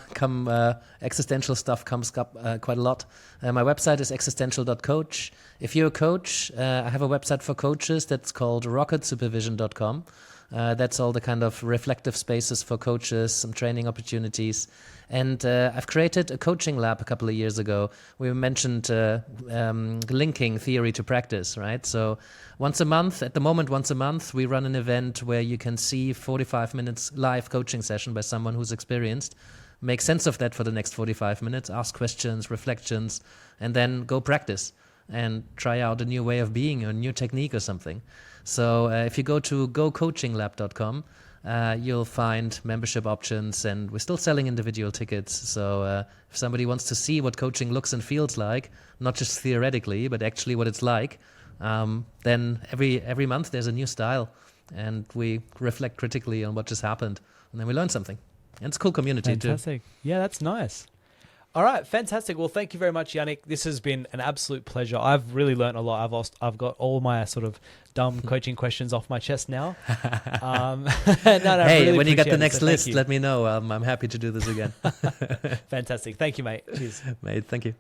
Existential stuff comes up quite a lot. My website is existential.coach. If you're a coach, I have a website for coaches that's called rocketsupervision.com. That's all the kind of reflective spaces for coaches, some training opportunities. And I've created a coaching lab a couple of years ago. We mentioned linking theory to practice, right? So once a month, we run an event where you can see 45 minutes live coaching session by someone who's experienced, make sense of that for the next 45 minutes, ask questions, reflections, and then go practice and try out a new way of being or a new technique or something. So if you go to gocoachinglab.com, you'll find membership options, and we're still selling individual tickets. So if somebody wants to see what coaching looks and feels like, not just theoretically, but actually what it's like, then every month there's a new style, and we reflect critically on what just happened, and then we learn something. And it's a cool community too. Fantastic. Yeah, that's nice. All right, fantastic. Well, thank you very much, Yannick. This has been an absolute pleasure. I've really learned a lot. I've got all my sort of dumb coaching questions off my chest now. Hey, really when you get the next list, let me know. I'm happy to do this again. Fantastic. Thank you, mate. Cheers. Mate, thank you.